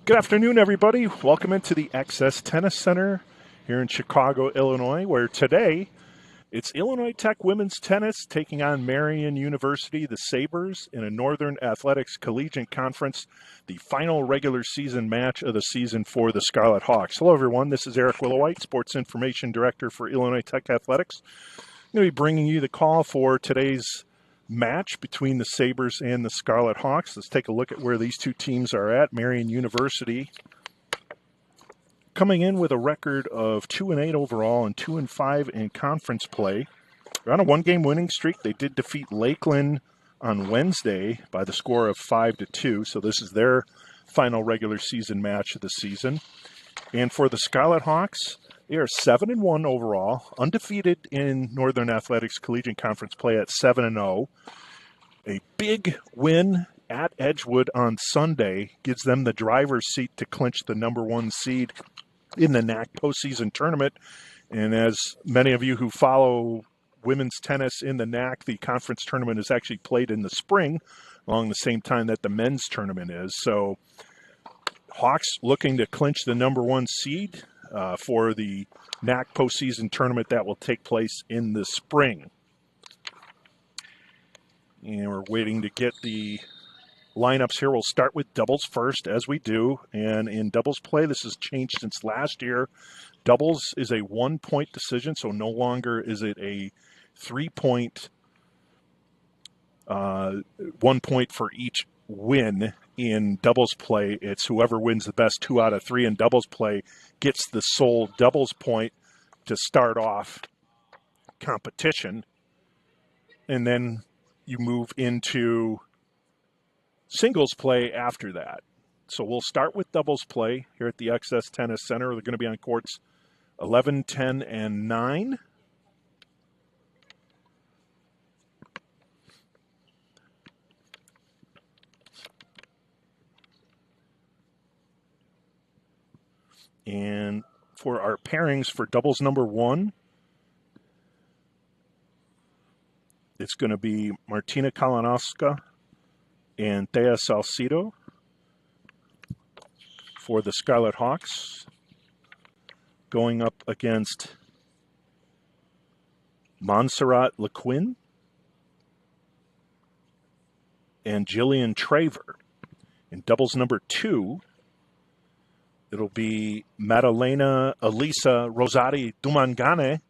Good afternoon, everybody. Welcome into the Access Tennis Center here in Chicago, Illinois, where today it's Illinois Tech Women's Tennis taking on Marian University, the Sabres, in a Northern Athletics Collegiate Conference, the final regular season match of the season for the Scarlet Hawks. Hello, everyone. This is Eric Willowhite, Sports Information Director for Illinois Tech Athletics. I'm going to be bringing you the call for today's match between the Sabres and the Scarlet Hawks. Let's take a look at where these two teams are at. Marian University coming in with a record of 2-8 overall and 2-5 in conference play. They're on a one-game winning streak. They did defeat Lakeland on Wednesday by the score of 5-2. So this is their final regular season match of the season. And for the Scarlet Hawks, they are 7-1 overall, undefeated in Northern Athletics Collegiate Conference play at 7-0. A big win at Edgewood on Sunday gives them the driver's seat to clinch the number one seed in the NAC postseason tournament. And as many of you who follow women's tennis in the NAC, the conference tournament is actually played in the spring along the same time that the men's tournament is. So Hawks looking to clinch the number one seed for the NAC postseason tournament that will take place in the spring. And we're waiting to get the lineups here. We'll start with doubles first, as we do. And in doubles play, this has changed since last year. Doubles is a 1-point decision, so no longer is it a 3-point, 1 point for each win. In doubles play, it's whoever wins the best 2 out of 3 in doubles play gets the sole doubles point to start off competition. And then you move into singles play after that. So we'll start with doubles play here at the Access Tennis Center. They're going to be on courts 11, 10, and 9. And for our pairings for doubles number 1, it's going to be Martina Kalinowska and Thea Salcido for the Scarlet Hawks, going up against Montserrat LeQuinn and Jillian Traver. In doubles number 2, it'll be Madalena Elisa Rosati Dumangane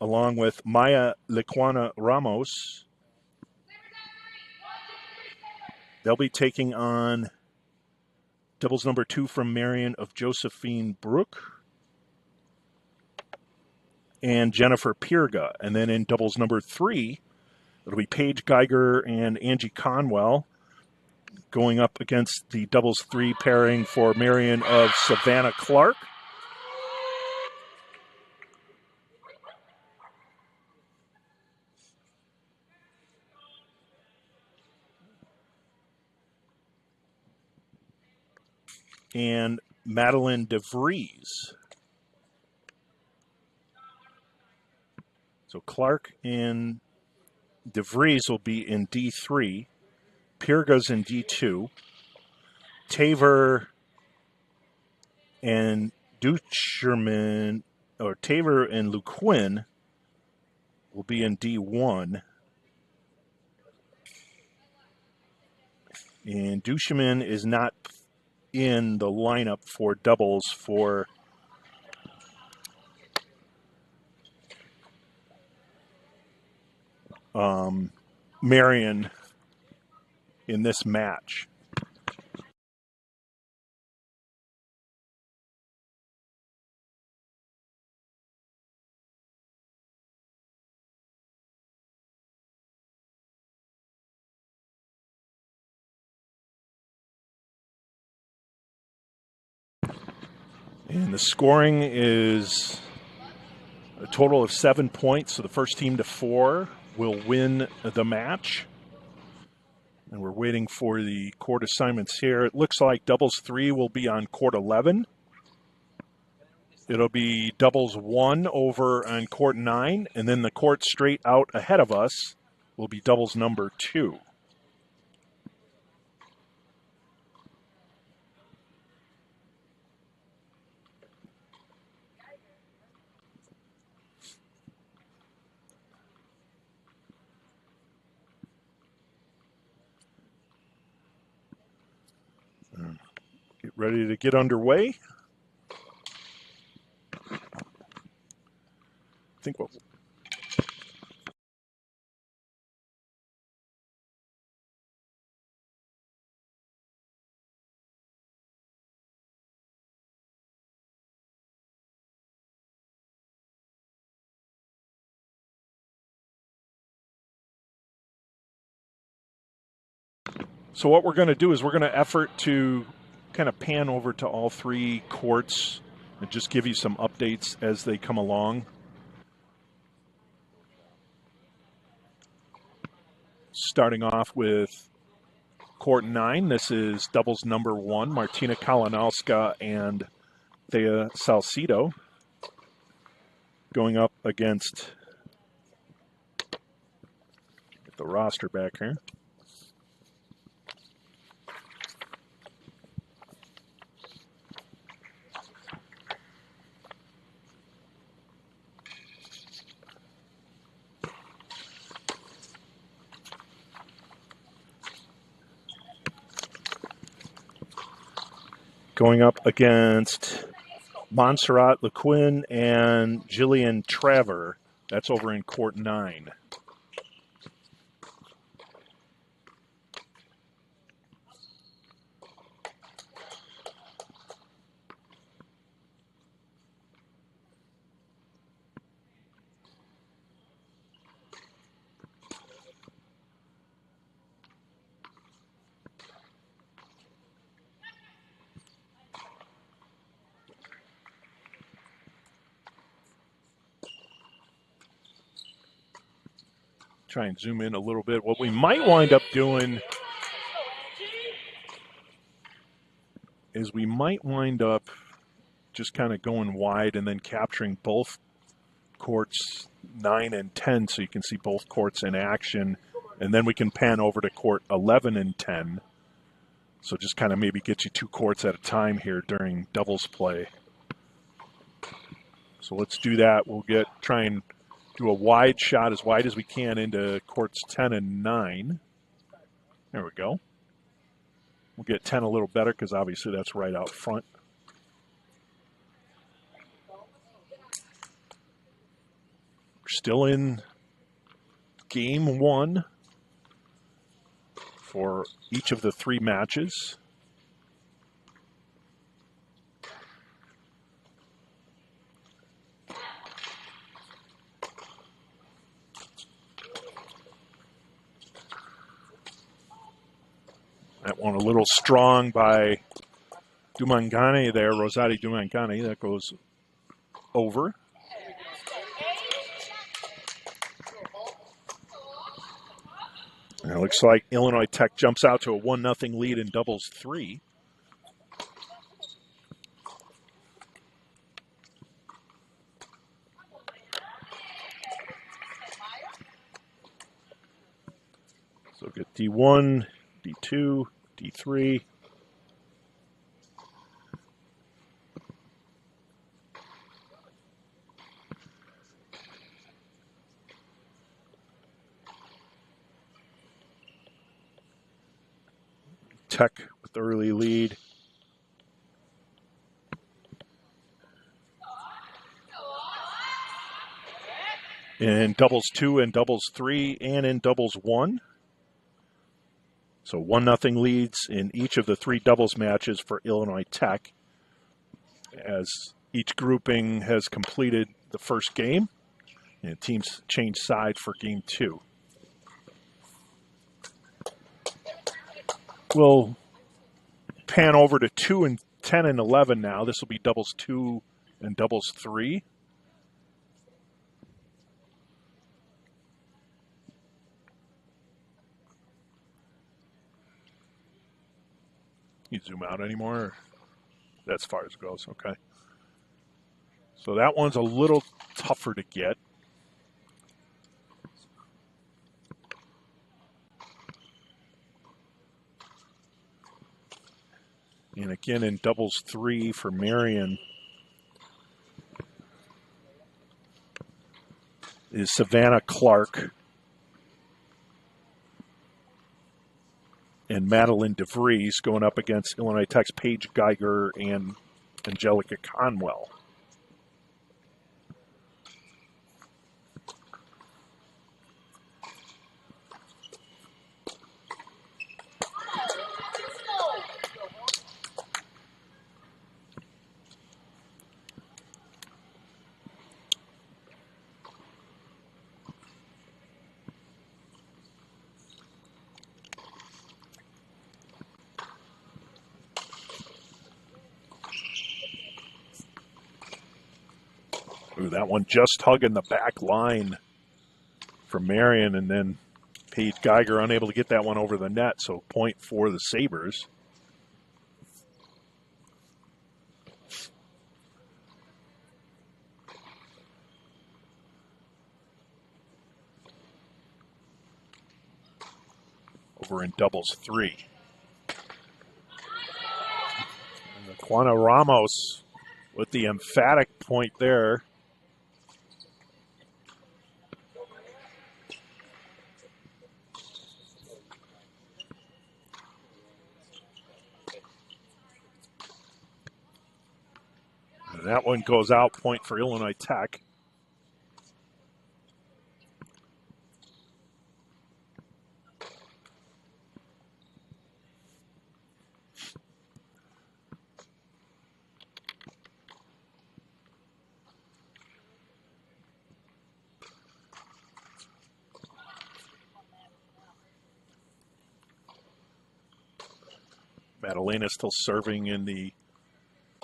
along with Maya Lequana Ramos. They'll be taking on doubles number 2 from Marian of Josephine Brook and Jennifer Pirga. And then in doubles number 3, it'll be Paige Geiger and Angie Conwell going up against the doubles 3 pairing for Marian of Savannah Clark. And Madeline DeVries. So Clark and DeVries will be in D3. Pirga's in D2. Taver and Ducherman, or Taver and LeQuinn will be in D1. And Ducherman is not in the lineup for doubles for Marian in this match. And the scoring is a total of 7 points. So the first team to 4 will win the match. And we're waiting for the court assignments here. It looks like doubles 3 will be on court 11. It'll be doubles 1 over on court 9. And then the court straight out ahead of us will be doubles number 2. ready to get underway. I think what So what we're going to do is we're going to effort to kind of pan over to all three courts and just give you some updates as they come along. Starting off with court 9, this is doubles number 1, Martina Kalinowska and Thea Salcido going up against, get the roster back here. Going up against Montserrat LeQuinn and Jillian Traver. That's over in court 9. Try and zoom in a little bit. What we might wind up doing is we might wind up just kind of going wide and then capturing both courts 9 and 10 so you can see both courts in action. And then we can pan over to court 11 and 10. So just kind of maybe get you 2 courts at a time here during doubles play. So let's do that. We'll try and do a wide shot as wide as we can into courts 10 and 9. There we go. We'll get 10 a little better because obviously that's right out front. We're still in game 1 for each of the 3 matches. That one a little strong by Dumangani there, Rosati Dumangani. That goes over. And it looks like Illinois Tech jumps out to a 1-0 lead in doubles 3. So get D1, D2, D3. Tech with the early lead. In doubles 2 and doubles 3 and in doubles 1. So 1-0 leads in each of the 3 doubles matches for Illinois Tech as each grouping has completed the first game and teams change side for game 2. We'll pan over to 2 and 10 and 11 now. This will be doubles 2 and doubles 3. You zoom out anymore? That's as far as it goes, okay. So that one's a little tougher to get. And again in doubles 3 for Marian is Savannah Clark. and Madeline DeVries going up against Illinois Tech's Paige Geiger and Angelica Conwell. Ooh, that one just hugging the back line for Marian, and then Paige Geiger unable to get that one over the net, so point for the Sabres. Over in doubles 3. And Juana Ramos with the emphatic point there. And that one goes out, point for Illinois Tech. Madalena still serving in the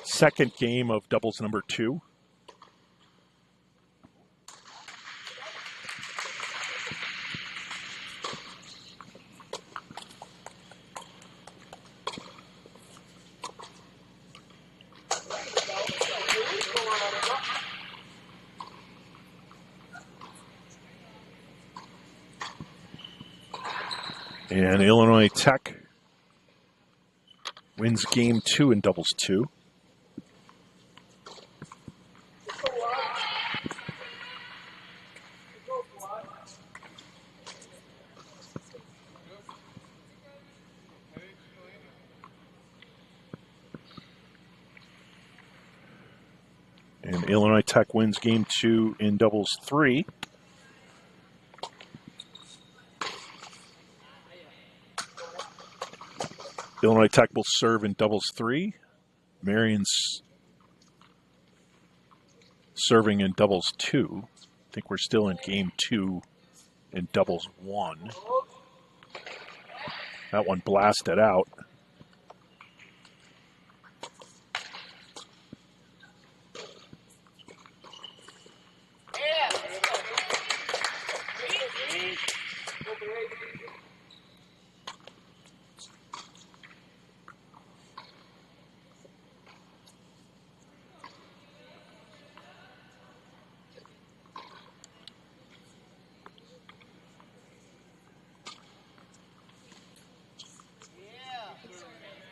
second game of doubles number 2. And Illinois Tech wins game 2 in doubles 2. And Illinois Tech wins game 2 in doubles 3. Illinois Tech will serve in doubles 3. Marian's serving in doubles 2. I think we're still in game 2 in doubles 1. That one blasted out.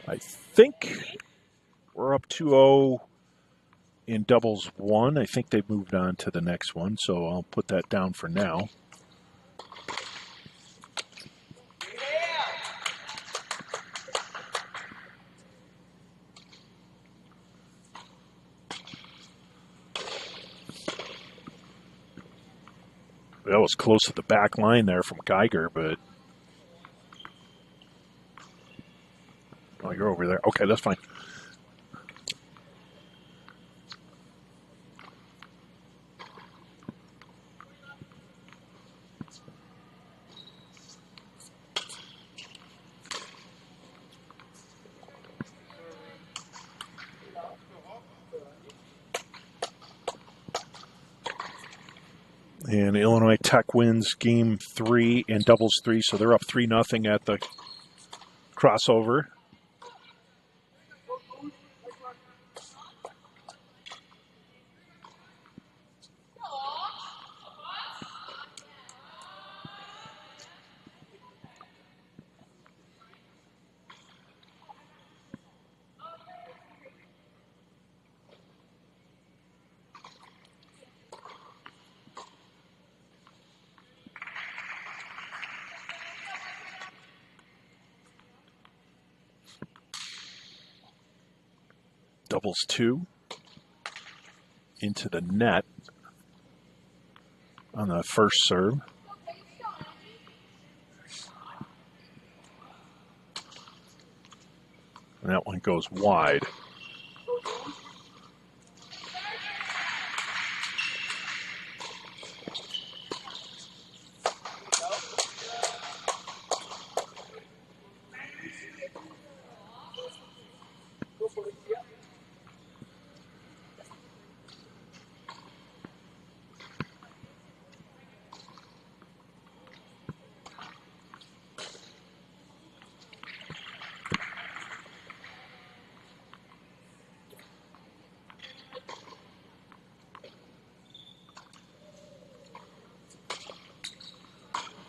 I think we're up 2-0 in doubles 1. I think they've moved on to the next one, so I'll put that down for now. That was close to the back line there from Geiger, but... Oh, you're over there. Okay, that's fine. And Illinois Tech wins game 3 in doubles 3, so they're up 3-0 at the crossover. Doubles 2 into the net on the first serve. And that one goes wide.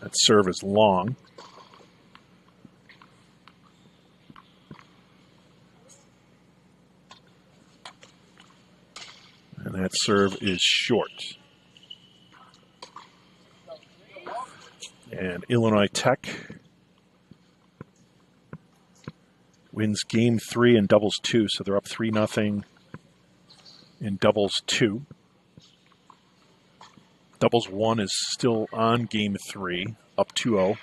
That serve is long. And that serve is short. And Illinois Tech wins game 3 in doubles 2, so they're up 3-0 in doubles 2. Doubles 1 is still on game 3, up 2-0.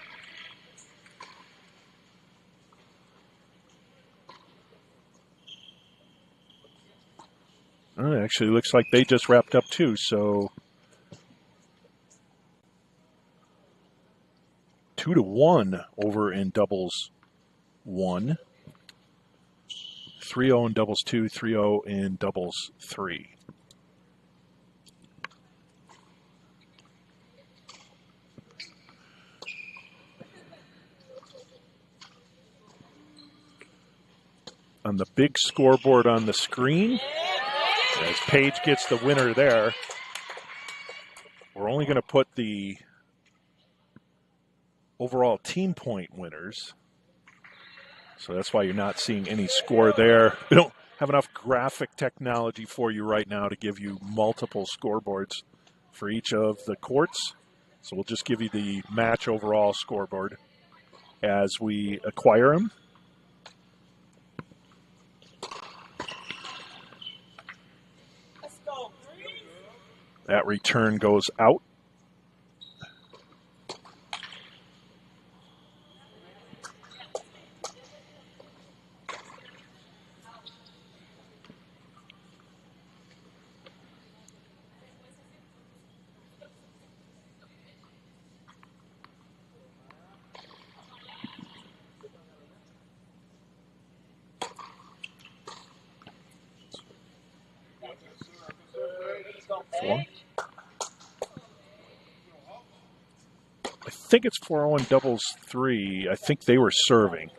It actually looks like they just wrapped up too, so 2-1 over in doubles 1. 3-0 in doubles 2, 3-0 in doubles 3. On the big scoreboard on the screen, as Page gets the winner there, we're only going to put the overall team point winners. So that's why you're not seeing any score there. We don't have enough graphic technology for you right now to give you multiple scoreboards for each of the courts. So we'll just give you the match overall scoreboard as we acquire them. That return goes out. Four. I think it's 4-0 in doubles 3. I think they were serving.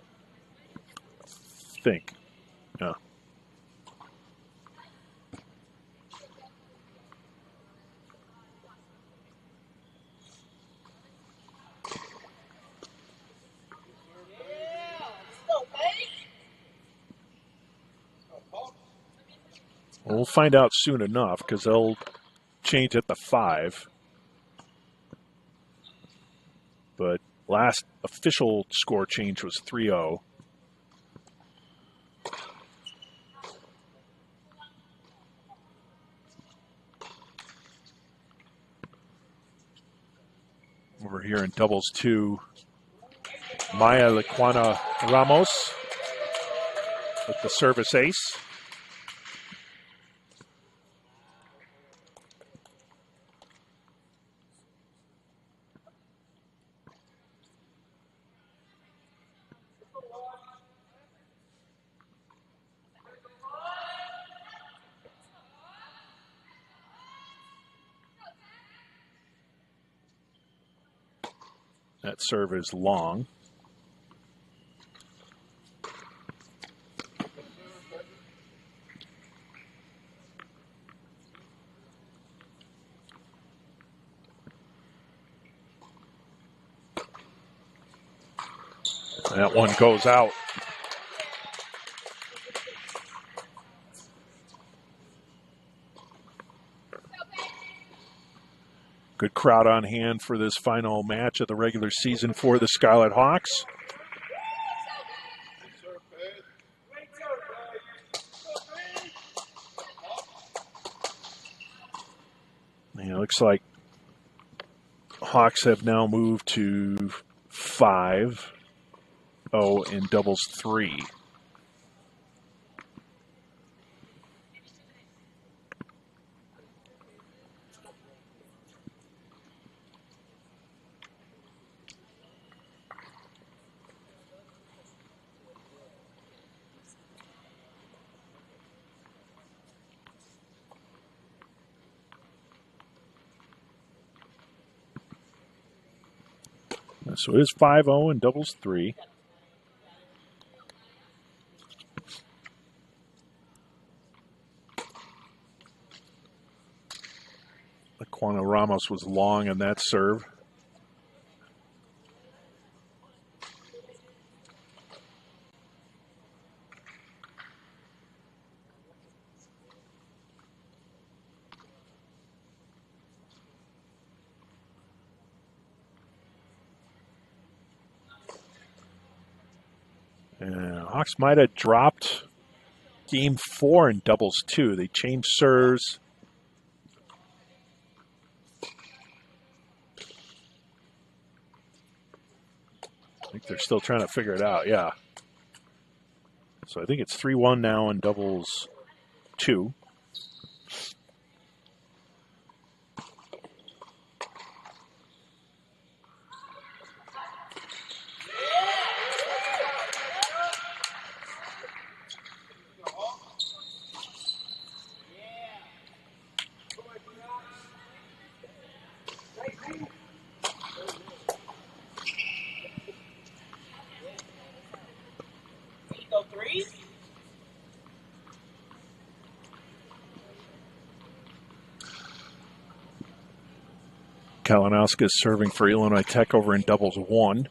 I think. Yeah. We'll find out soon enough because they'll change at the 5. But last official score change was 3-0. Over here in doubles 2, Maya Lequana Ramos with the service ace. That serve is long. That one goes out. Good crowd on hand for this final match of the regular season for the Scarlet Hawks. It looks like Hawks have now moved to 5-0 in doubles 3. So it is 5-0 in doubles 3. Aquana Ramos was long on that serve. And Hawks might have dropped game 4 in doubles 2. They changed serves. I think they're still trying to figure it out, yeah. So I think it's 3-1 now in doubles 2. Kalinowski is serving for Illinois Tech over in doubles 1.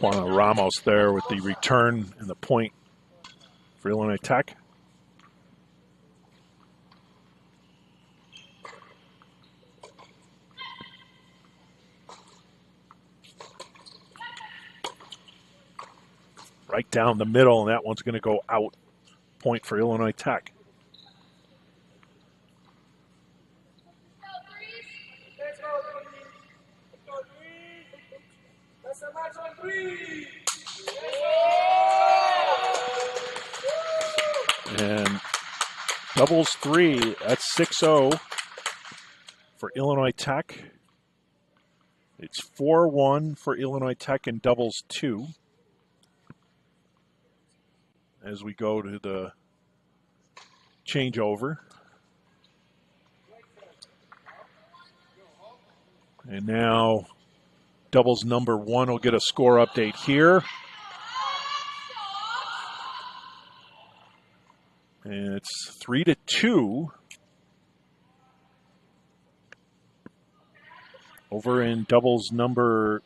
Juan Ramos there with the return and the point for Illinois Tech. Right down the middle, and that one's going to go out. Point for Illinois Tech. And doubles 3, that's 6-0 for Illinois Tech. It's 4-1 for Illinois Tech in doubles 2. As we go to the changeover. And now doubles number 1 will get a score update here. And it's 3-2 over in doubles number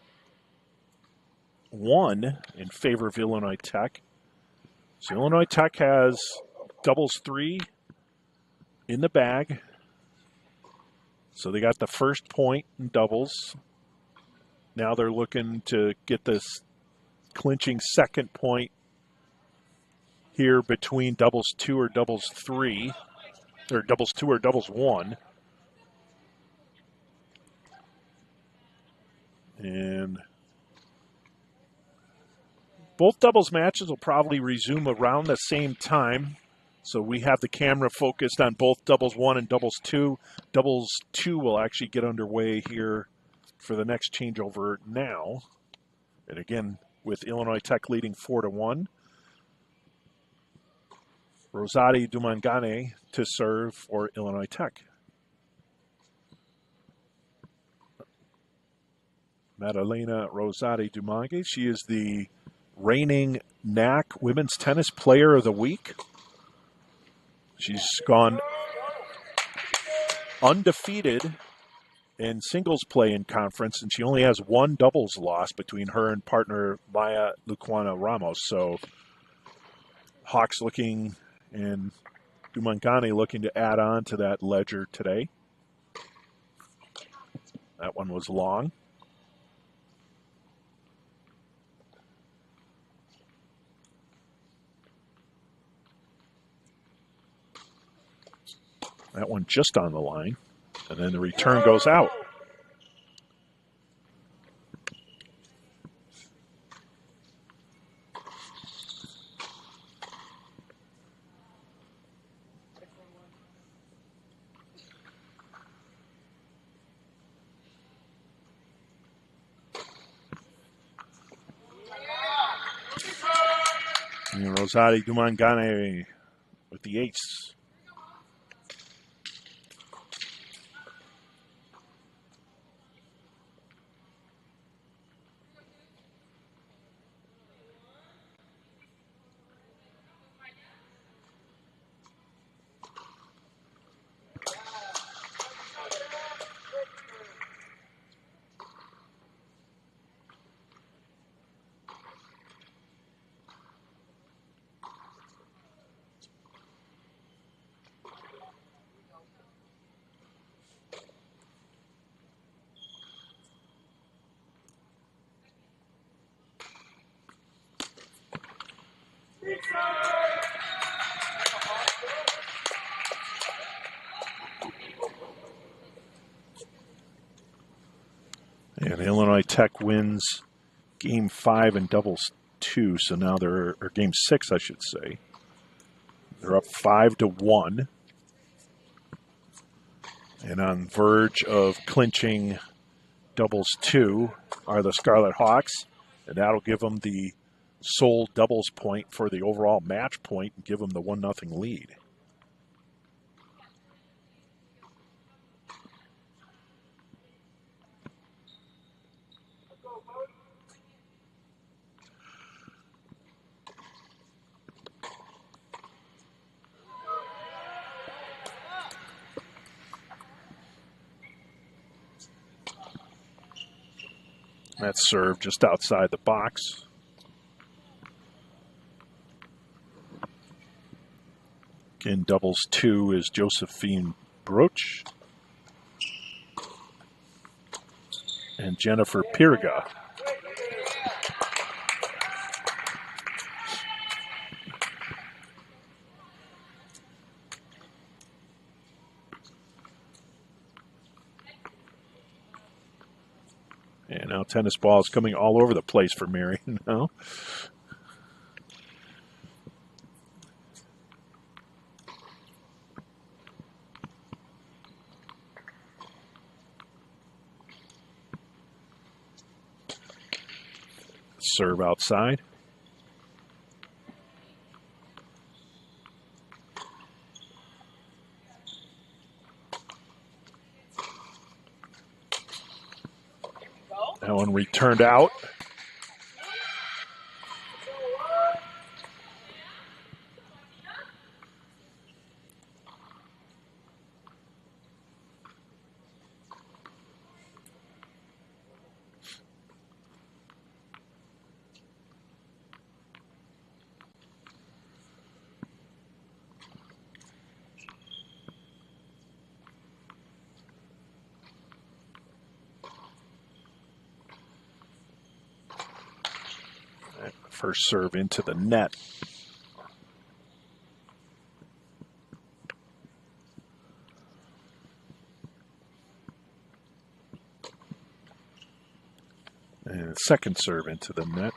1 in favor of Illinois Tech. So Illinois Tech has doubles 3 in the bag. So they got the first point in doubles. Now they're looking to get this clinching second point here between doubles 2 or doubles 3, or doubles 2 or doubles 1. And both doubles matches will probably resume around the same time. So we have the camera focused on both doubles 1 and doubles 2. Doubles 2 will actually get underway here for the next changeover now. And again, with Illinois Tech leading 4-1. Rosati Dumangane to serve for Illinois Tech. Madalena Rosati Dumangue. She is the reigning NAC Women's Tennis Player of the Week. She's gone undefeated in singles play in conference, and she only has one doubles loss between her and partner Maya Luquana Ramos. So Hawks looking and Dumangani looking to add on to that ledger today. That one was long. That one just on the line. And then the return goes out. And Rosati Dumangane with the ace. And Illinois Tech wins Game 5 in doubles 2, so now they're, or Game 6, I should say. They're up 5-1. And on verge of clinching doubles 2 are the Scarlet Hawks, and that'll give them the sole doubles point for the overall match point and give them the 1-0 lead. That's served just outside the box. In doubles 2 is Josephine Broch and Jennifer Pirga. And now tennis ball is coming all over the place for Marian now. Serve outside. That one returned out. First serve into the net. And second serve into the net.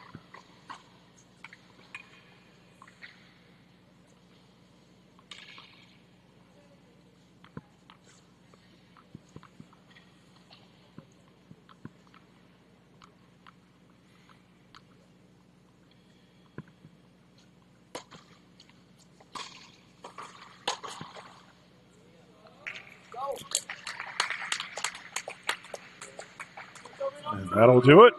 And that'll do it.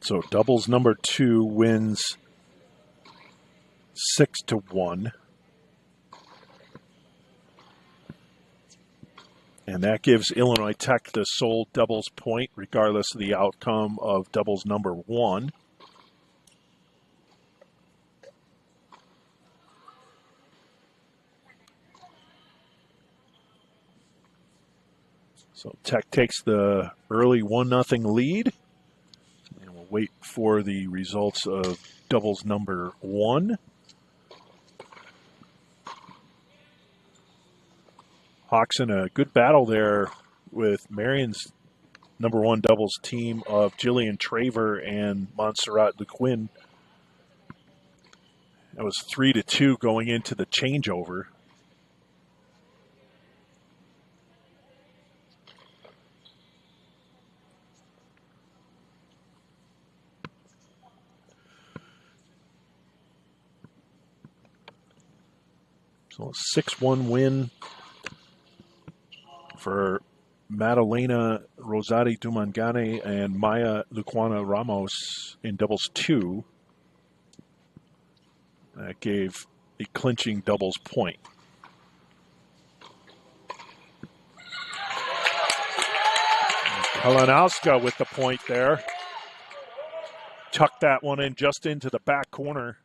So doubles number 2 wins 6-1. And that gives Illinois Tech the sole doubles point, regardless of the outcome of doubles number 1. So Tech takes the early 1-0 lead. And we'll wait for the results of doubles number 1. Hawks in a good battle there with Marian's number 1 doubles team of Jillian Traver and Montserrat Lequin. That was 3-2 going into the changeover. So a 6-1 win for Madalena Rosati Dumangane and Maya Luquana Ramos in doubles 2. That gave a clinching doubles point. Kalinowska with the point there. Tucked that one in just into the back corner.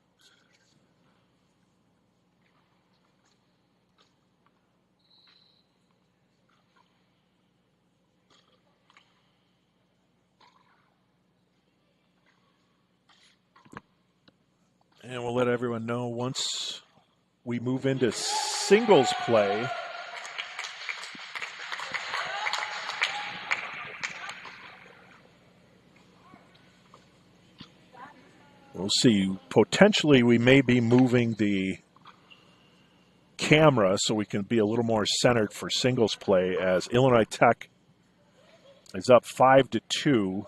And we'll let everyone know once we move into singles play. We'll see. Potentially, we may be moving the camera so we can be a little more centered for singles play, as Illinois Tech is up 5-2.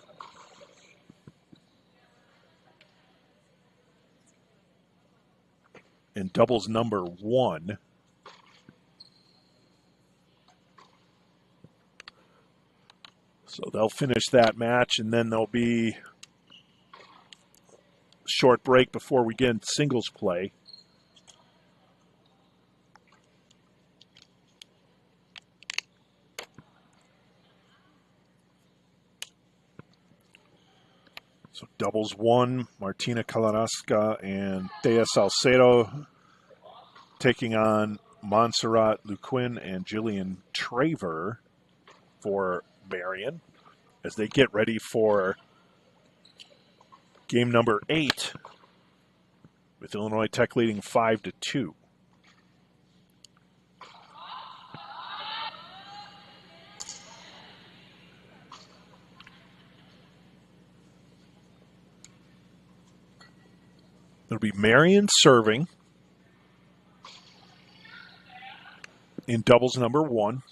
In doubles number 1. So they'll finish that match, and then there'll be a short break before we get into singles play. So doubles 1, Martina Kalinowska and Thea Salcedo taking on Montserrat Lequin and Jillian Traver for Marian as they get ready for game number 8, with Illinois Tech leading 5-2. It'll be Marian serving in doubles number 1.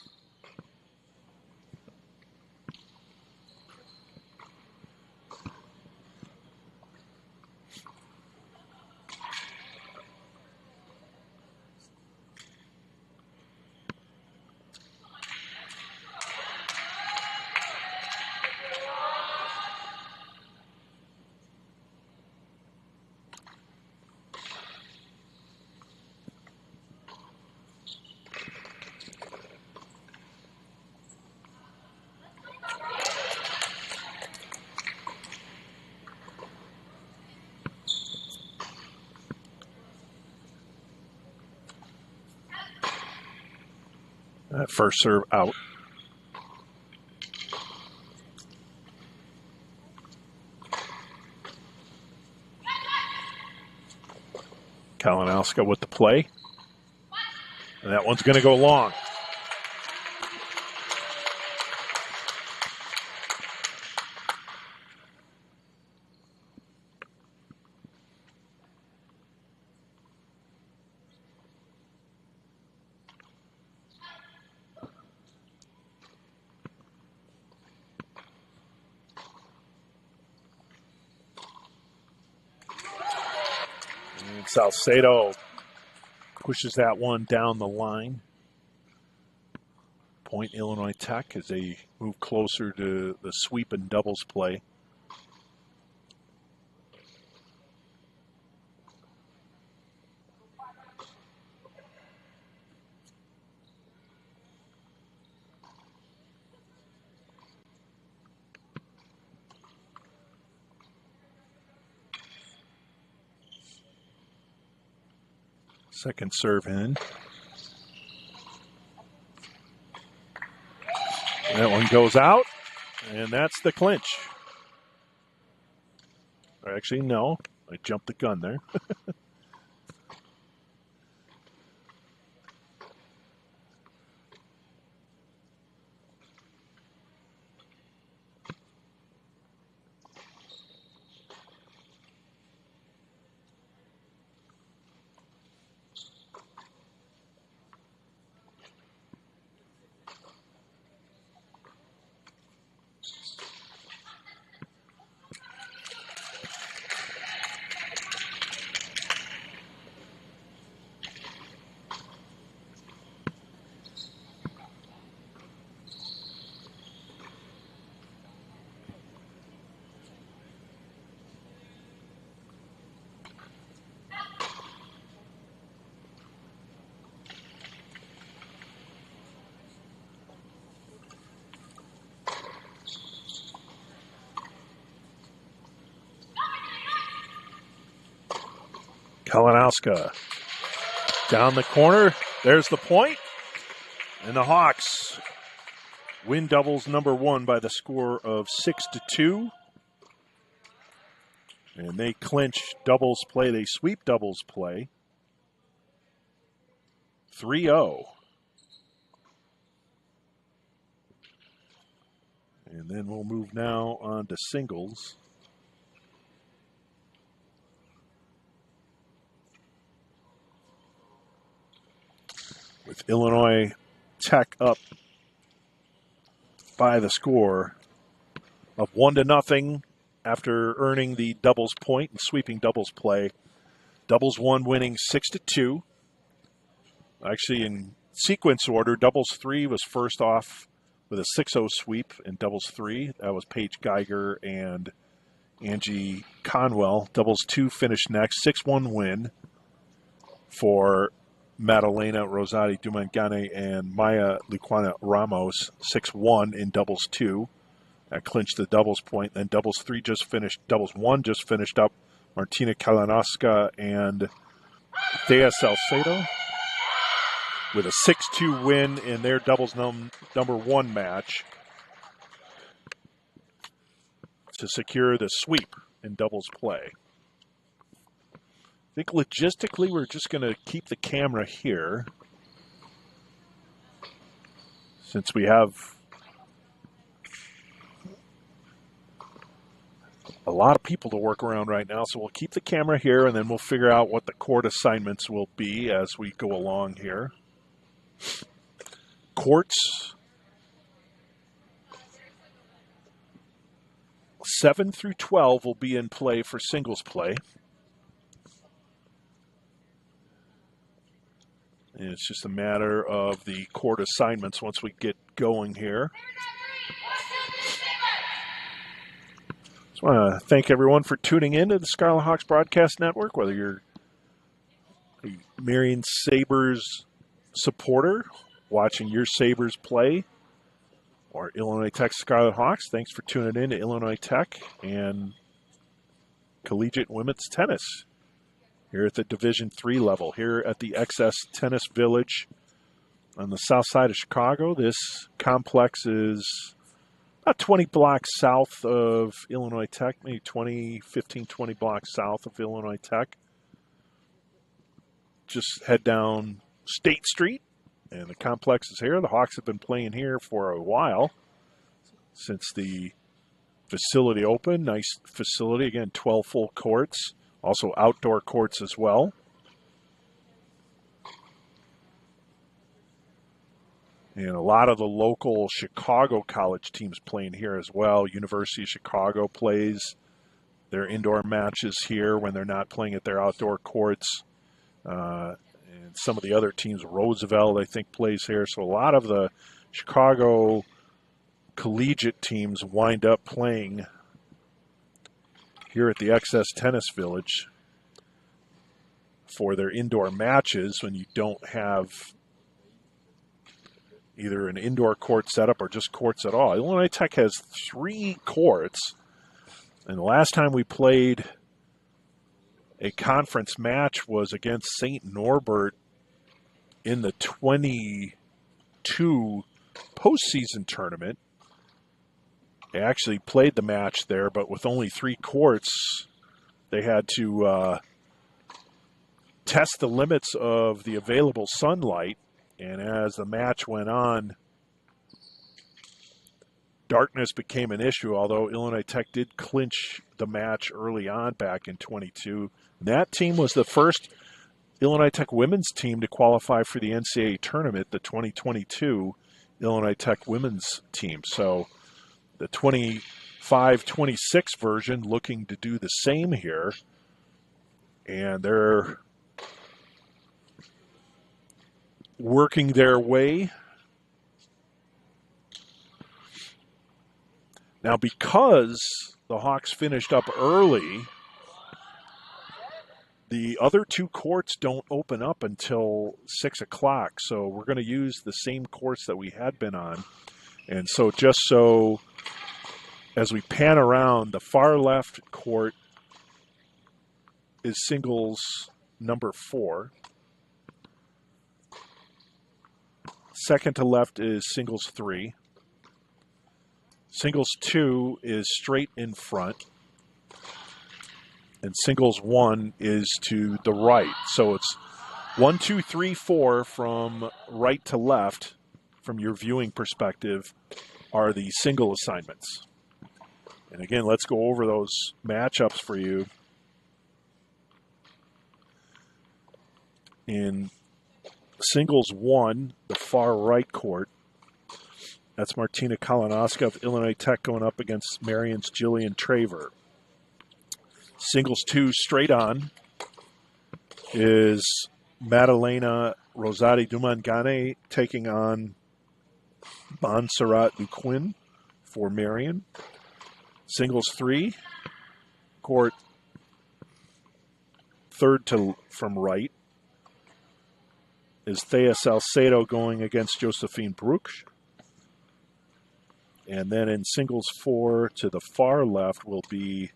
That first serve out. Kalinowska with the play. And that one's going to go long. And Salcedo pushes that one down the line. Point Illinois Tech as they move closer to the sweep and doubles play. Second serve in. That one goes out, and that's the clinch. Or actually, no. I jumped the gun there. Kalinowska down the corner. There's the point. And the Hawks win doubles number one by the score of 6-2. And they clinch doubles play. They sweep doubles play. 3-0. And then we'll move now on to singles. With Illinois Tech up by the score of 1-0 after earning the doubles point and sweeping doubles play. Doubles one winning 6-2. Actually, in sequence order, doubles three was first off with a 6-0 sweep, and doubles three, that was Paige Geiger and Angie Conwell. Doubles two finished next, 6-1 win for Madalena Rosati Dumangane and Maya Luquana Ramos, 6-1 in doubles two. That clinched the doubles point. Then doubles three just finished, doubles one just finished up. Martina Kalinowska and Thea Salcedo with a 6-2 win in their doubles number one match to secure the sweep in doubles play. I think logistically we're just going to keep the camera here since we have a lot of people to work around right now. So we'll keep the camera here and then we'll figure out what the court assignments will be as we go along here. Courts 7 through 12 will be in play for singles play. And it's just a matter of the court assignments once we get going here. Just want to thank everyone for tuning in to the Scarlet Hawks Broadcast Network, whether you're a Marian Sabres supporter watching your Sabres play or Illinois Tech Scarlet Hawks. Thanks for tuning in to Illinois Tech and collegiate women's tennis here at the Division III level, here at the XS Tennis Village on the south side of Chicago. This complex is about 20 blocks south of Illinois Tech, maybe 20 blocks south of Illinois Tech. Just head down State Street, and the complex is here. The Hawks have been playing here for a while, since the facility opened. Nice facility, again, 12 full courts. Also outdoor courts as well. And a lot of the local Chicago college teams playing here as well. University of Chicago plays their indoor matches here when they're not playing at their outdoor courts. And some of the other teams, Roosevelt, I think, plays here. So a lot of the Chicago collegiate teams wind up playing here at the XS Tennis Village for their indoor matches when you don't have either an indoor court setup or just courts at all. Illinois Tech has 3 courts, and the last time we played a conference match was against St. Norbert in the 22 postseason tournament. They actually played the match there, but with only 3 courts, they had to test the limits of the available sunlight. And as the match went on, darkness became an issue, although Illinois Tech did clinch the match early on back in 22. And that team was the first Illinois Tech women's team to qualify for the NCAA tournament, the 2022 Illinois Tech women's team. So the 25-26 version looking to do the same here. And they're working their way. Now, because the Hawks finished up early, the other 2 courts don't open up until 6 o'clock. So we're going to use the same courts that we had been on. And so just so as we pan around, the far left court is singles number 4. Second to left is singles 3. Singles 2 is straight in front. And singles 1 is to the right. So it's 1, 2, 3, 4 from right to left, from your viewing perspective, are the single assignments. And again, let's go over those matchups for you. In singles 1, the far right court, that's Martina Kalinowska of Illinois Tech going up against Marian's Jillian Traver. Singles 2, straight on, is Madalena Rosati Dumangane taking on Montserrat Luquin for Marian. Singles 3, court third from right, is Thea Salcedo going against Josephine Brooks. And then in singles 4 to the far left will be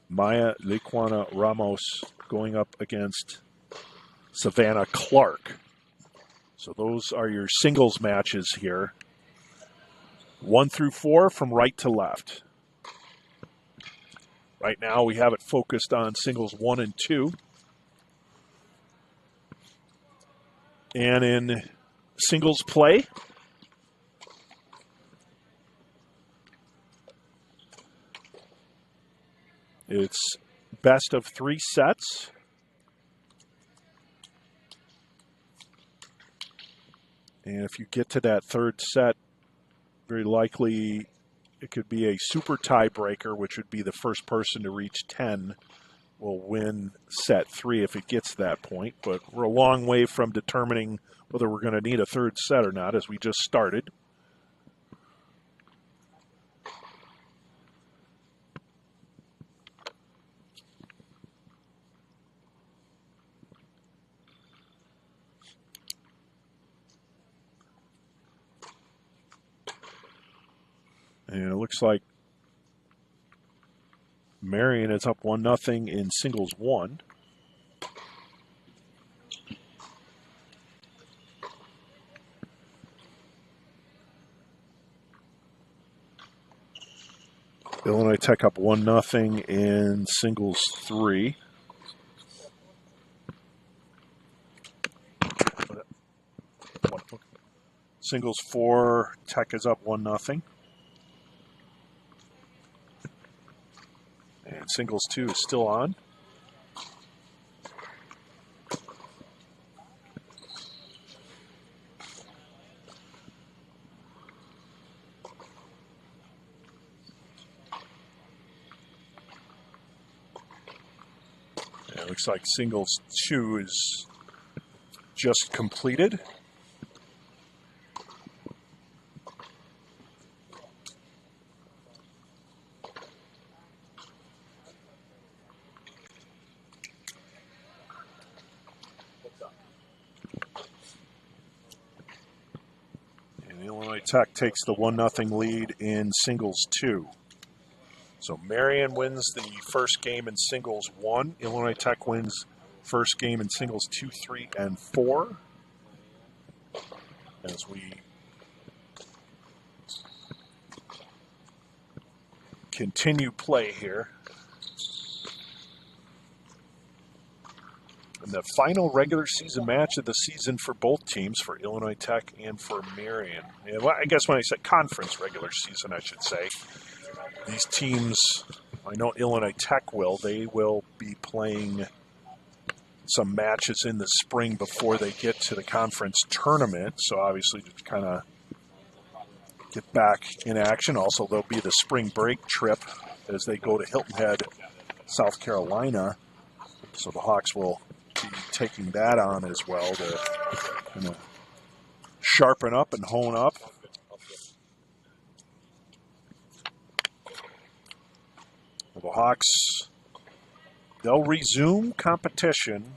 Maya Liquana Ramos going up against Savannah Clark. So those are your singles matches here. 1 through 4 from right to left. Right now we have it focused on singles 1 and 2. And in singles play, it's best of 3 sets. And if you get to that third set, very likely it could be a super tiebreaker, which would be the first person to reach 10 will win set 3 if it gets to that point. But we're a long way from determining whether we're going to need a third set or not, as we just started. And it looks like Marian is up 1-0 in singles 1. Illinois Tech up 1-0 in singles 3. Singles 4, Tech is up 1-0. And singles 2 is still on. Looks like singles 2 is just completed. And Illinois Tech takes the 1-0 lead in singles 2. So Marian wins the first game in singles 1. Illinois Tech wins first game in singles 2, 3, and 4. As we continue play here. And the final regular season match of the season for both teams, for Illinois Tech and for Marian. Yeah, well, I guess when I said conference regular season, I should say. These teams, I know Illinois Tech they will be playing some matches in the spring before they get to the conference tournament. So obviously to kind of get back in action. Also, there'll be the spring break trip as they go to Hilton Head, South Carolina. So the Hawks will be taking that on as well to sharpen up and hone up. The Hawks, they'll resume competition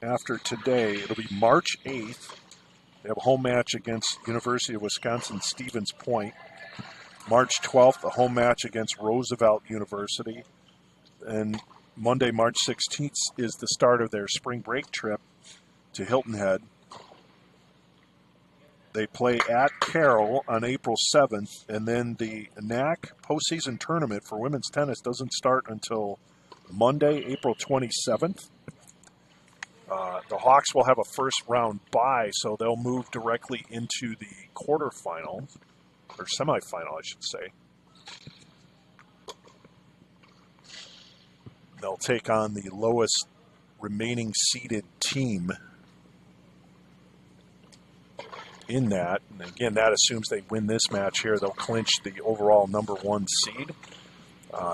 after today. It'll be March 8th. They have a home match against University of Wisconsin-Stevens Point. March 12th, a home match against Roosevelt University. And Monday, March 16th is the start of their spring break trip to Hilton Head. They play at Carroll on April 7th, and then the NAC postseason tournament for women's tennis doesn't start until Monday, April 27th. The Hawks will have a first-round bye, so they'll move directly into the quarterfinals, or semifinal, I should say. They'll take on the lowest remaining seeded team in that. And again, that assumes they win this match here. They'll clinch the overall number 1 seed.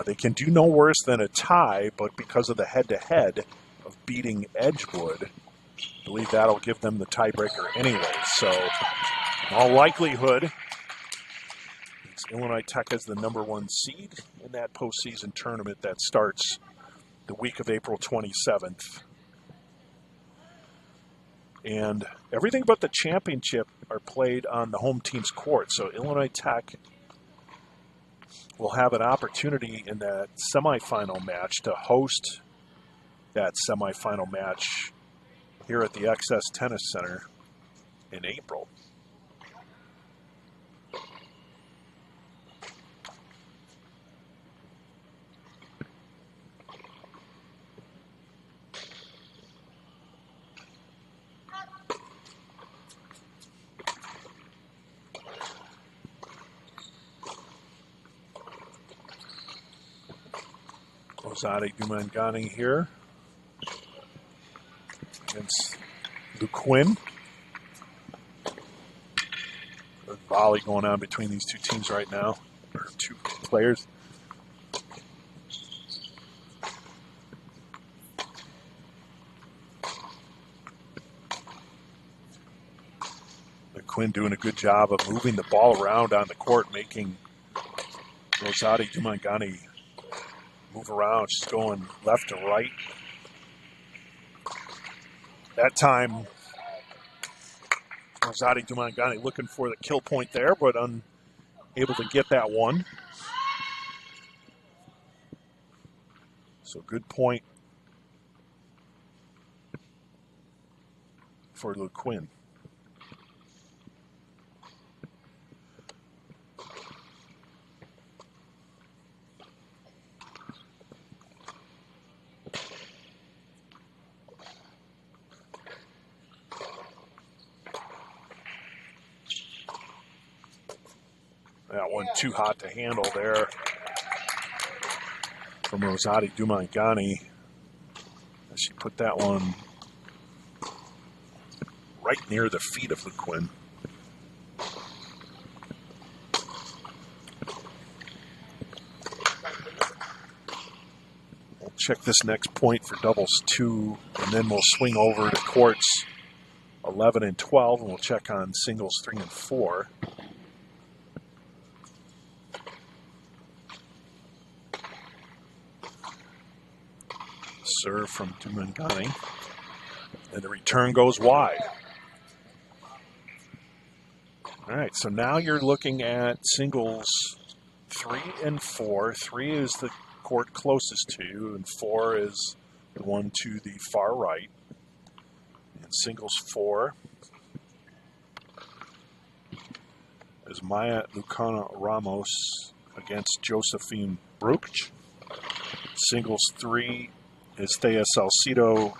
They can do no worse than a tie, but because of the head-to-head of beating Edgewood, I believe that'll give them the tiebreaker anyway. So, in all likelihood, Illinois Tech is the number 1 seed in that postseason tournament that starts the week of April 27th. And everything but the championship are played on the home team's court. So Illinois Tech will have an opportunity in that semifinal match to host that semifinal match here at the XS Tennis Center in April. Rosati Dumangani here against Luquin. There's a volley going on between these two teams right now, or two players. Luquin doing a good job of moving the ball around on the court, making Rosati Dumangani move around. She's going left to right. That time, Rosati Dumangani looking for the kill point there, but unable to get that one. So good point for Luquin. That one too hot to handle there from Rosati Dumangani. She put that one right near the feet of Luquin. check this next point for doubles 2, and then we'll swing over to courts 11 and 12, and we'll check on singles 3 and 4. Serve from Dumangani, and the return goes wide. All right, so now you're looking at singles 3 and 4. 3 is the court closest to you, and 4 is the one to the far right. And singles 4 is Maya Lucana Ramos against Josephine Bruch. Singles 3 is Thea Salcido.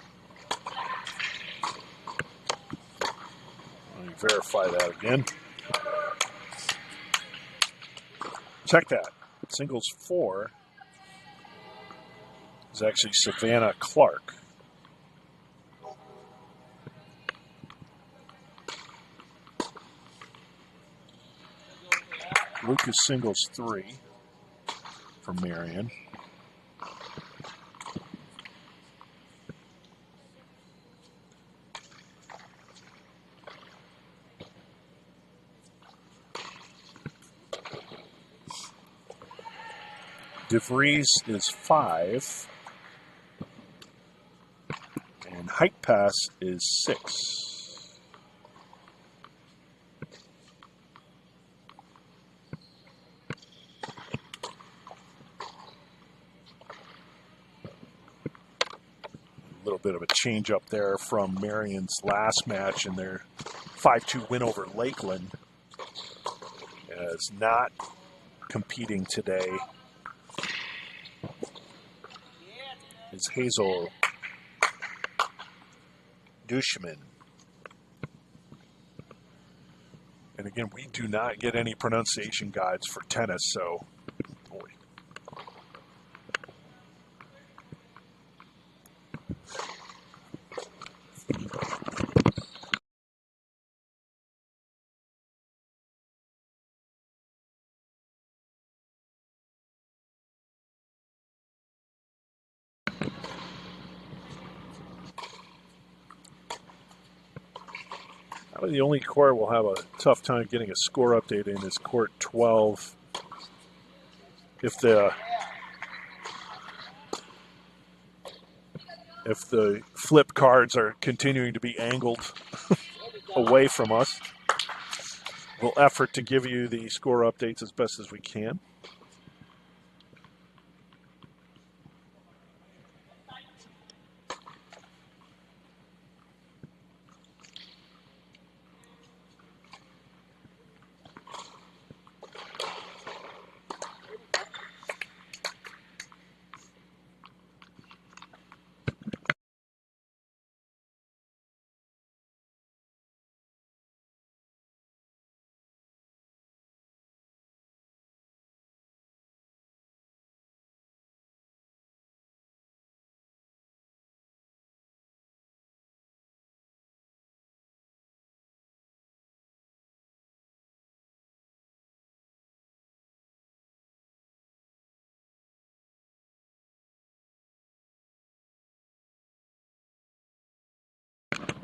Let me verify that again. Check that. Singles 4 is actually Savannah Clark. Lucas singles 3 for Marian. DeVries is 5. And Height Pass is 6. A little bit of a change up there from Marian's last match in their 5-2 win over Lakeland. Is not competing today is Hazel Dushman. And again, we do not get any pronunciation guides for tennis, so boy. Probably the only court we'll have a tough time getting a score update in is court 12. If the flip cards are continuing to be angled away from us, we'll effort to give you the score updates as best as we can.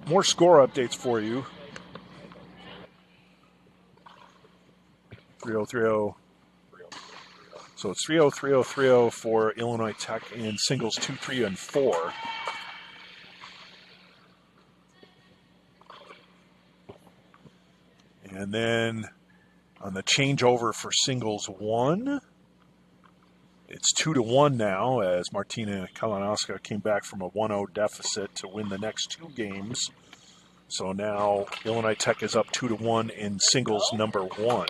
More score updates for you. 3-0, 3-0. So it's 3-0, 3-0, 3-0 for Illinois Tech in singles 2, 3, and 4. And then on the changeover for singles 1, it's 2-1 now as Martina Kalinowska came back from a 1-0 deficit to win the next 2 games. So now Illinois Tech is up 2-1 in singles number 1.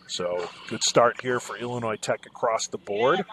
So good start here for Illinois Tech across the board.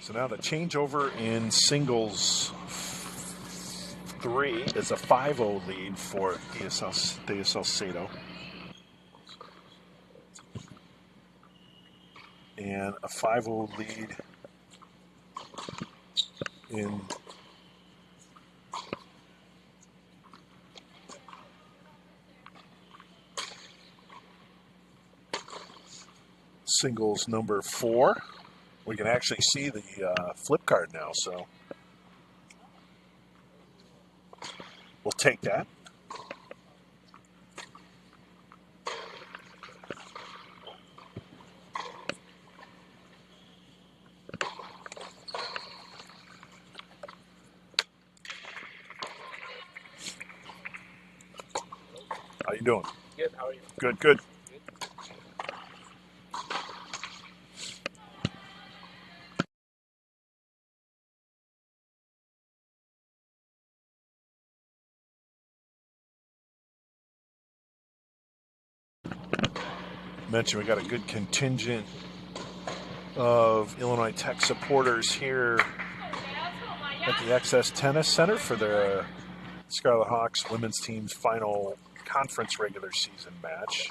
So now the changeover in singles 3 is a 5-0 lead for De Salcedo. And a 5-0 lead in singles number 4. We can actually see the flip card now, so we'll take that. How you doing? Good, how are you? Good, good. Mentioned we got a good contingent of Illinois Tech supporters here at the XS Tennis Center for their Scarlet Hawks women's team's final conference regular season match.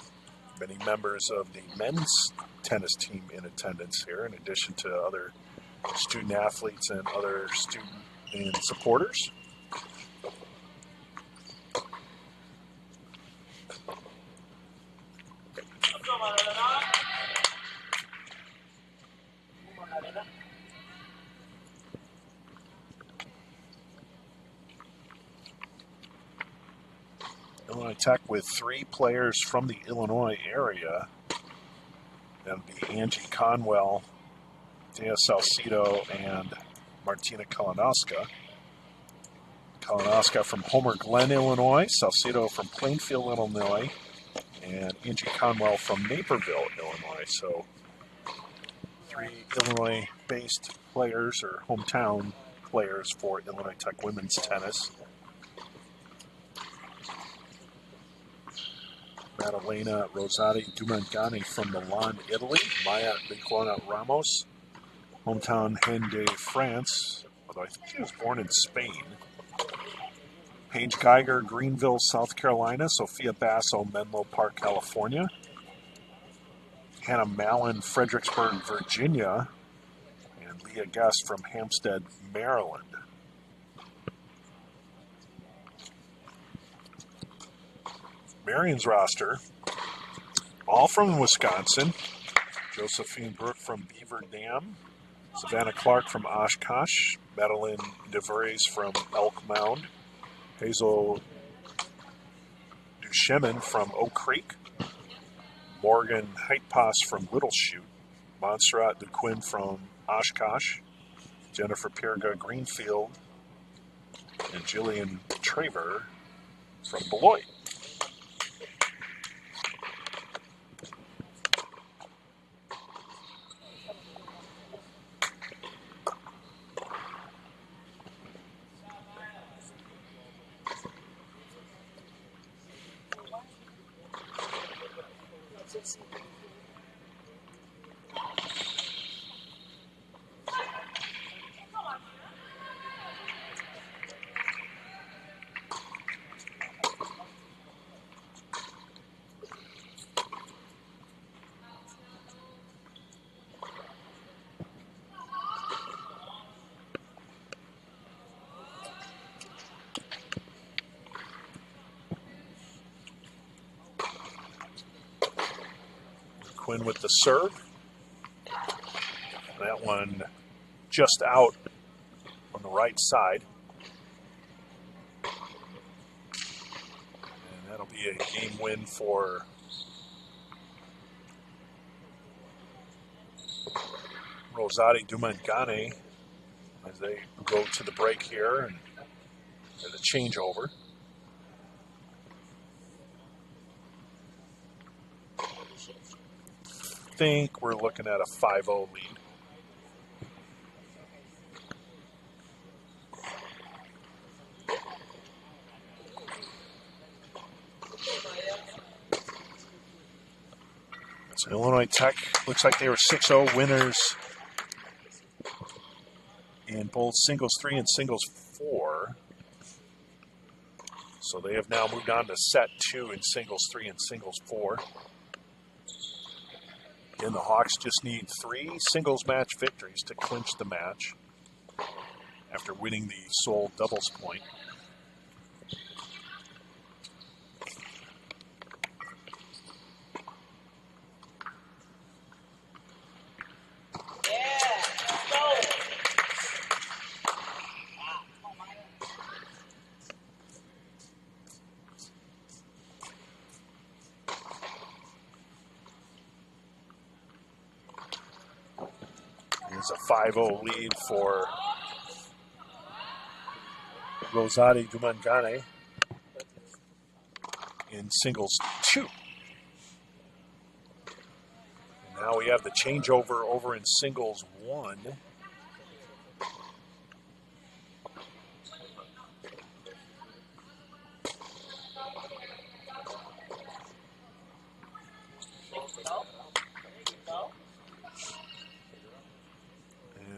Many members of the men's tennis team in attendance here, in addition to other student athletes and other student and supporters. Illinois Tech with 3 players from the Illinois area. That would be Angie Conwell, Dea Salcedo, and Martina Kalinowska. Kalinowska from Homer Glen, Illinois, Salcedo from Plainfield, Illinois, and Angie Conwell from Naperville, Illinois. So 3 Illinois-based players or hometown players for Illinois Tech women's tennis. Maddalena Rosati Dumangani from Milan, Italy. Maya Licuana Ramos, hometown Hende, France, although I think she was born in Spain. Paige Geiger, Greenville, South Carolina. Sophia Basso, Menlo Park, California. Hannah Mallon, Fredericksburg, Virginia. And Leah Guest from Hampstead, Maryland. Marian's roster, all from Wisconsin. Josephine Brook from Beaver Dam. Savannah Clark from Oshkosh. Madeline DeVries from Elk Mound. Hazel Duchemin from Oak Creek. Morgan Heitpass from Little Chute. Montserrat DeQuinn from Oshkosh. Jennifer Pirga Greenfield. And Jillian Traver from Beloit. Quinn with the serve. That one just out on the right side. And that'll be a game win for Rosati Dumangani as they go to the break here and the changeover. I think we're looking at a 5-0 lead. So Illinois Tech looks like they were 6-0 winners in both singles 3 and singles 4. So they have now moved on to set 2 in singles 3 and singles 4. Again, the Hawks just need 3 singles match victories to clinch the match after winning the sole doubles point. It's a 5-0 lead for Rosati Dumangane in singles 2. And now we have the changeover over in singles 1.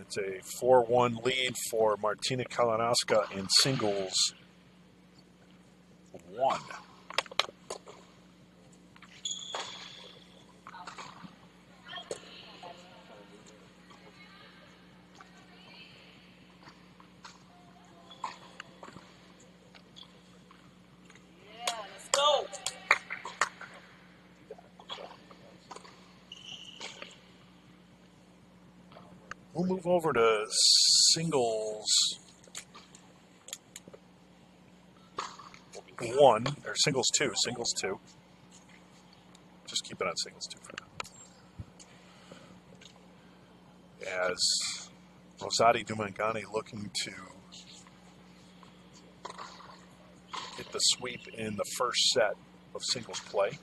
It's a 4-1 lead for Martina Kalinowska in singles 1. We'll move over to singles 1, or singles 2, singles 2. Just keep it on singles 2 for now. As Rosati Dumangani looking to get the sweep in the first set of singles play.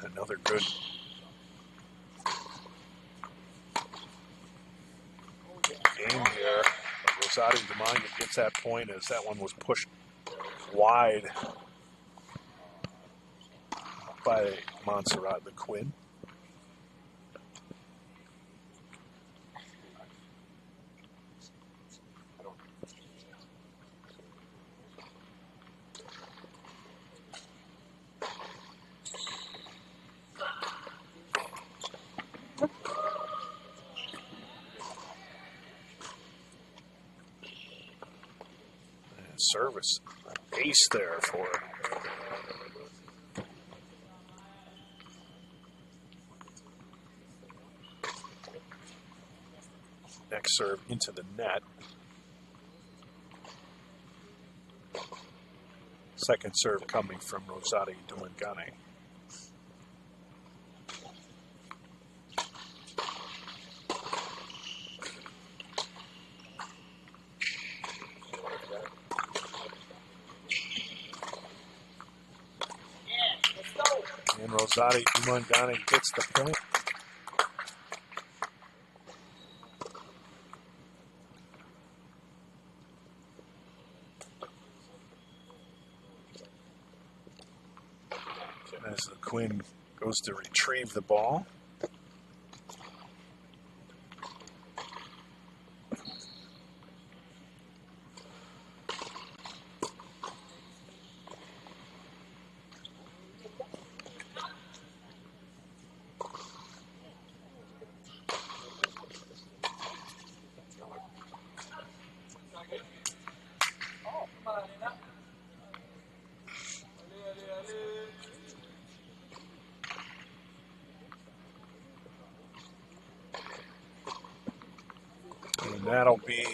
Another good game here. Rosati Dumangani gets that point as that one was pushed wide by Montserrat the Quinn. Service ace there for next serve into the net. Second serve coming from Rosati Dumangani. And Rosati Dumangani gets the point. As the Queen goes to retrieve the ball. And that'll be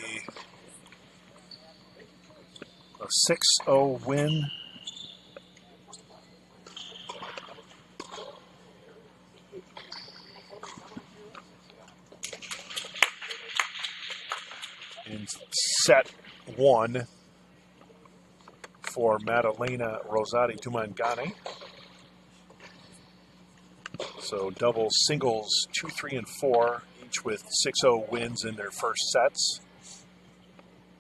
a 6-0 win. In set 1 for Madalena Rosati Dumangani. So double singles 2, 3, and 4, each each with 6-0 wins in their first sets.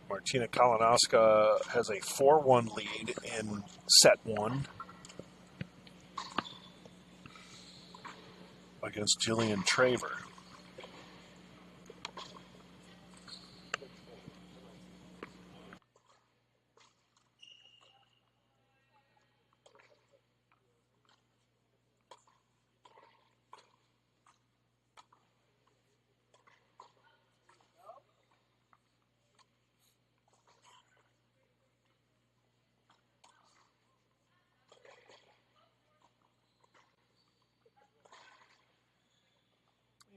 Martina Kalinowska has a 4-1 lead in set 1 against Jillian Traver.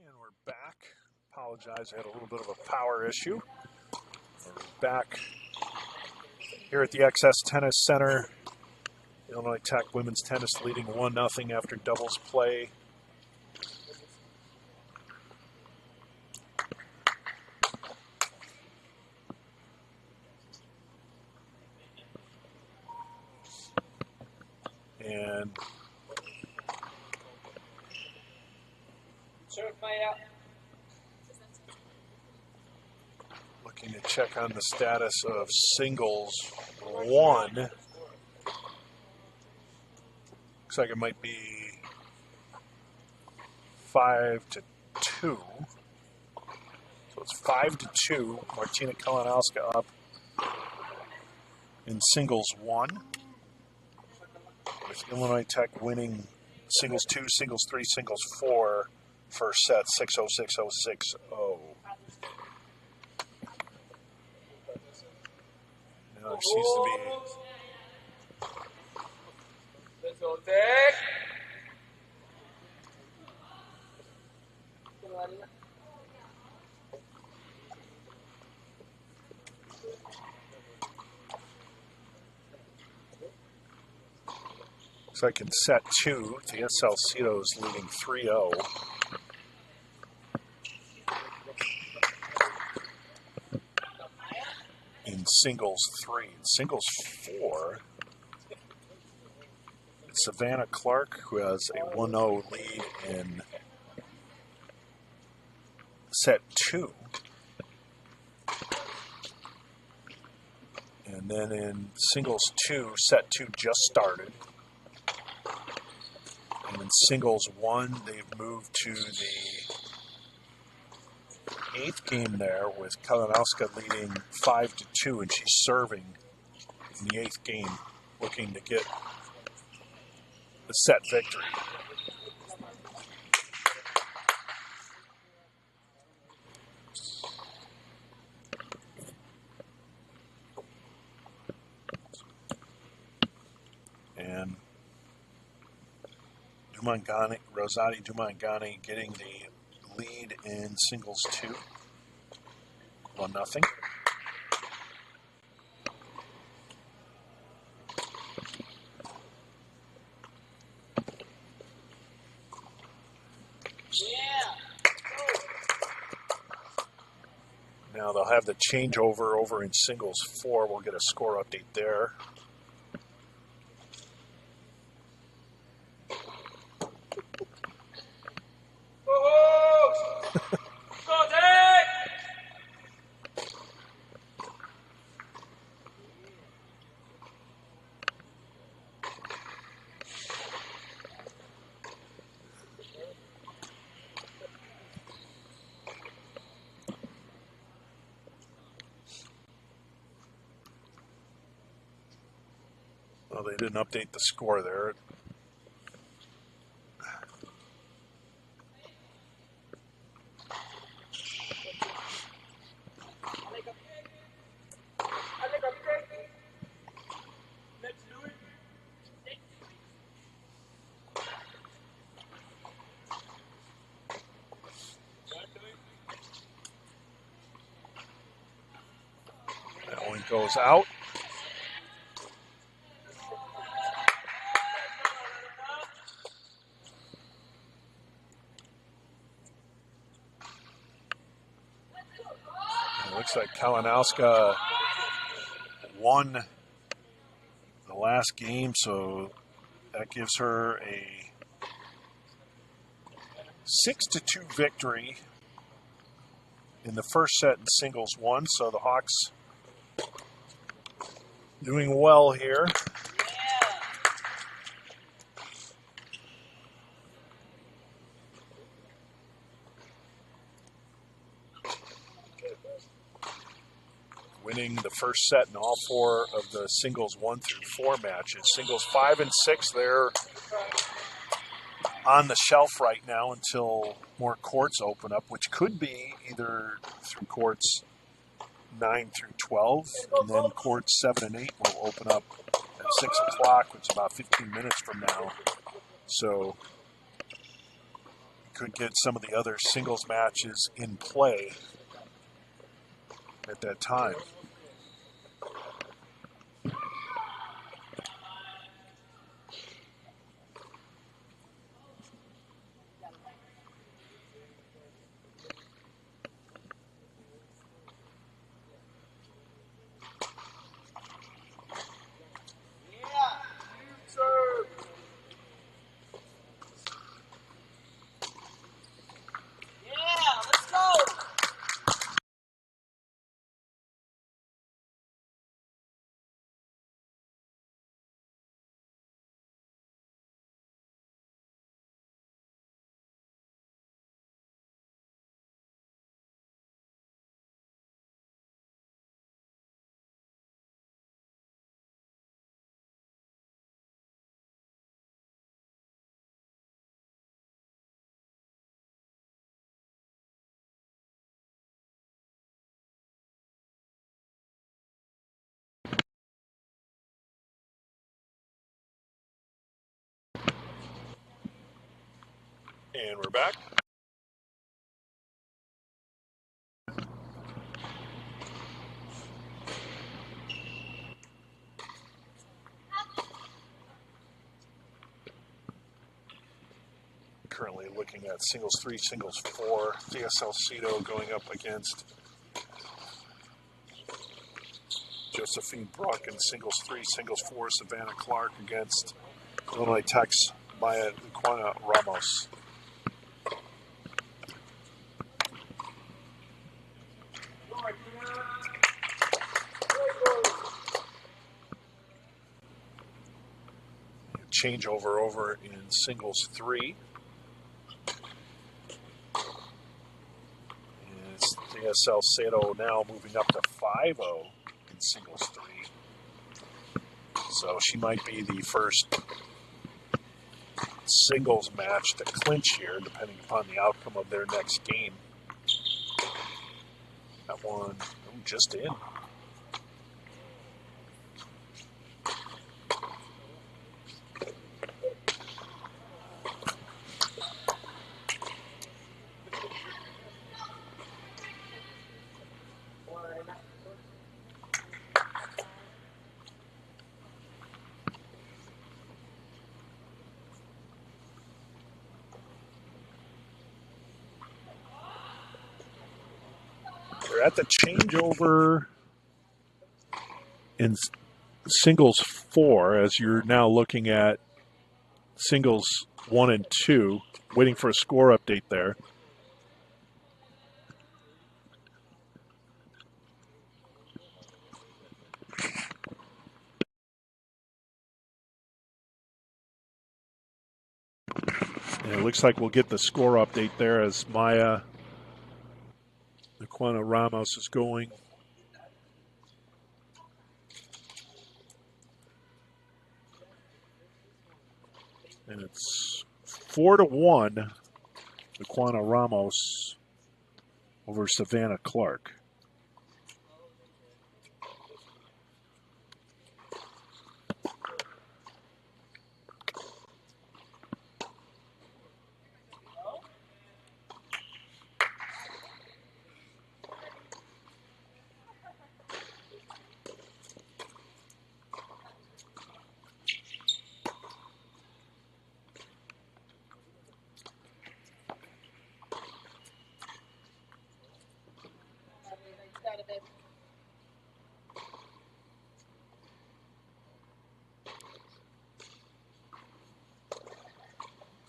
And we're back. Apologize, I had a little bit of a power issue. We're back here at the XS Tennis Center. Illinois Tech women's tennis leading 1-0 after doubles play. And looking to check on the status of singles 1. Looks like it might be 5-2. So it's 5-2. Martina Kalinowska up in singles 1. With Illinois Tech winning singles 2, singles 3, singles 4, first set 6-0, 6-0, 6-0. Now there seems to be looks like in set 2, Thea Salcido's leading 3-0. In singles 3. In singles 4, it's Savannah Clark, who has a 1-0 lead in set 2. And then in singles 2, set 2 just started. And in singles 1, they've moved to the 8th game there with Kalinowska leading 5-2, and she's serving in the 8th game, looking to get the set victory. And Rosati Dumangani getting the lead in singles 2, 1-0. Now they'll have the changeover over in singles 4. We'll get a score update there. Well, they didn't update the score there. That one goes out. Looks like Kalinowska won the last game, so that gives her a 6-2 victory in the first set in singles one, so the Hawks doing well here. Winning the first set in all four of the singles 1 through 4 matches. Singles 5 and 6, they're on the shelf right now until more courts open up, which could be either through courts 9 through 12, and then courts 7 and 8 will open up at 6 o'clock, which is about 15 minutes from now. So you could get some of the other singles matches in play at that time. And we're back. Currently looking at singles 3, singles 4. Thea Salcido going up against Josephine Brock in singles 3, singles 4. Savannah Clark against Illinois Tech's Maya Luquana Ramos. Changeover over in singles 3. And it's Thea Salcedo now moving up to 5-0 in singles 3. So she might be the first singles match to clinch here, depending upon the outcome of their next game. That one just in. We're at the changeover in singles 4 as you're now looking at singles 1 and 2, waiting for a score update there. And it looks like we'll get the score update there as Maya Luquana Ramos is going. And it's 4-1, Luquana Ramos over Savannah Clark.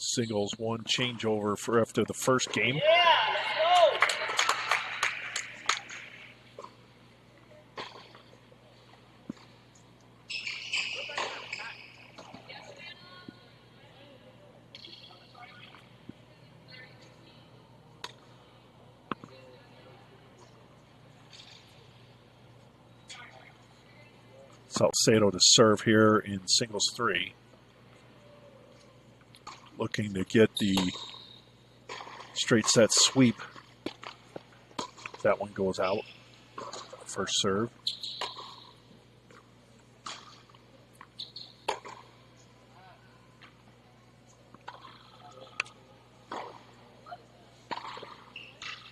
Singles 1 changeover for after the first game. Salcedo to serve here in singles 3. Looking to get the straight set sweep. That one goes out. First serve.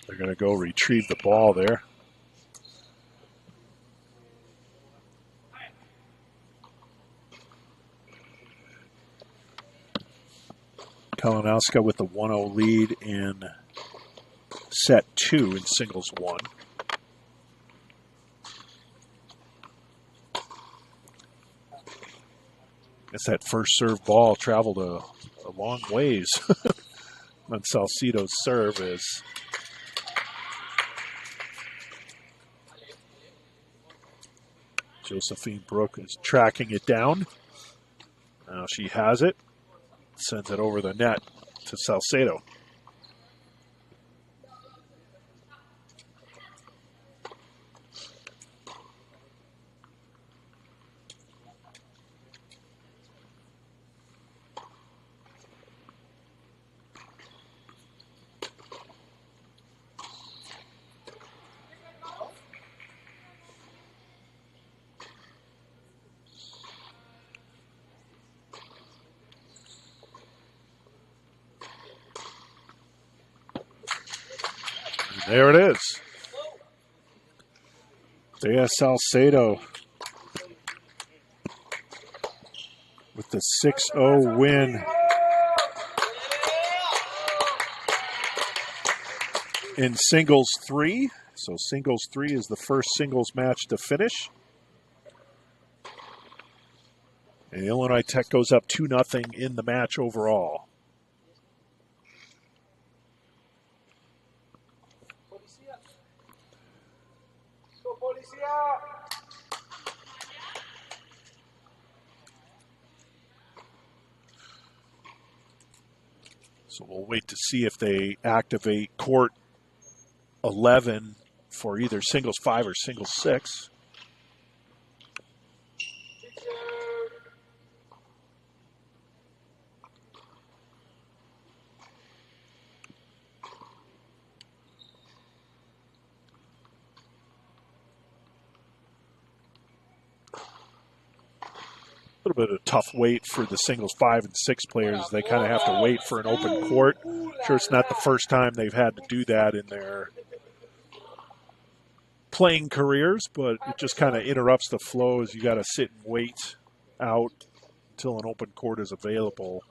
They're going to go retrieve the ball there. Kalinowska with the 1-0 lead in set 2 in singles 1. Guess that first serve ball traveled a long ways on Salcedo's serve as Josephine Brooke is tracking it down. Now she has it. Sends it over the net to Salcedo. There it is. Thea Salcedo with the 6-0 win in singles 3. So singles 3 is the first singles match to finish. And Illinois Tech goes up 2-0 in the match overall. So we'll wait to see if they activate court 11 for either singles 5 or singles 6. A little bit of a tough wait for the singles 5 and 6 players. They kind of have to wait for an open court. Sure, it's not the first time they've had to do that in their playing careers, but it just kind of interrupts the flow as you got to sit and wait out until an open court is available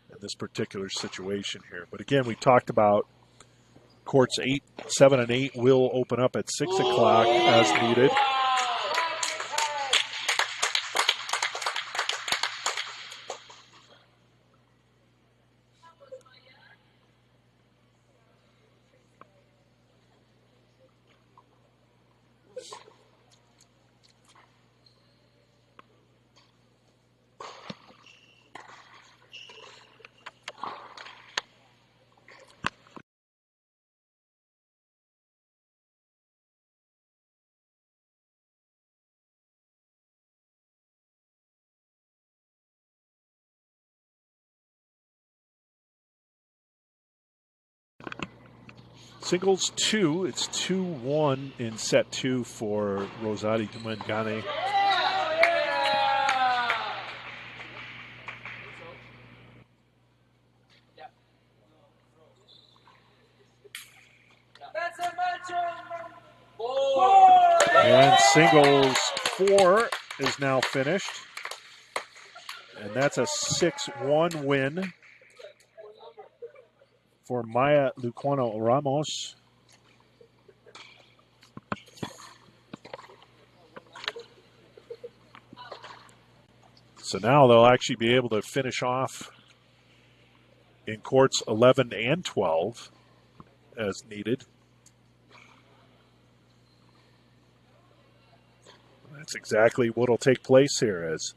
in this particular situation here. But again, we talked about courts 8, 7, and 8 will open up at 6 o'clock as needed. Singles 2, it's 2-1 in set 2 for Rosati Dumangane. And singles 4 is now finished. And that's a 6-1 win for Maya Luquano Ramos. So now they'll actually be able to finish off in courts 11 and 12 as needed. That's exactly what will take place here as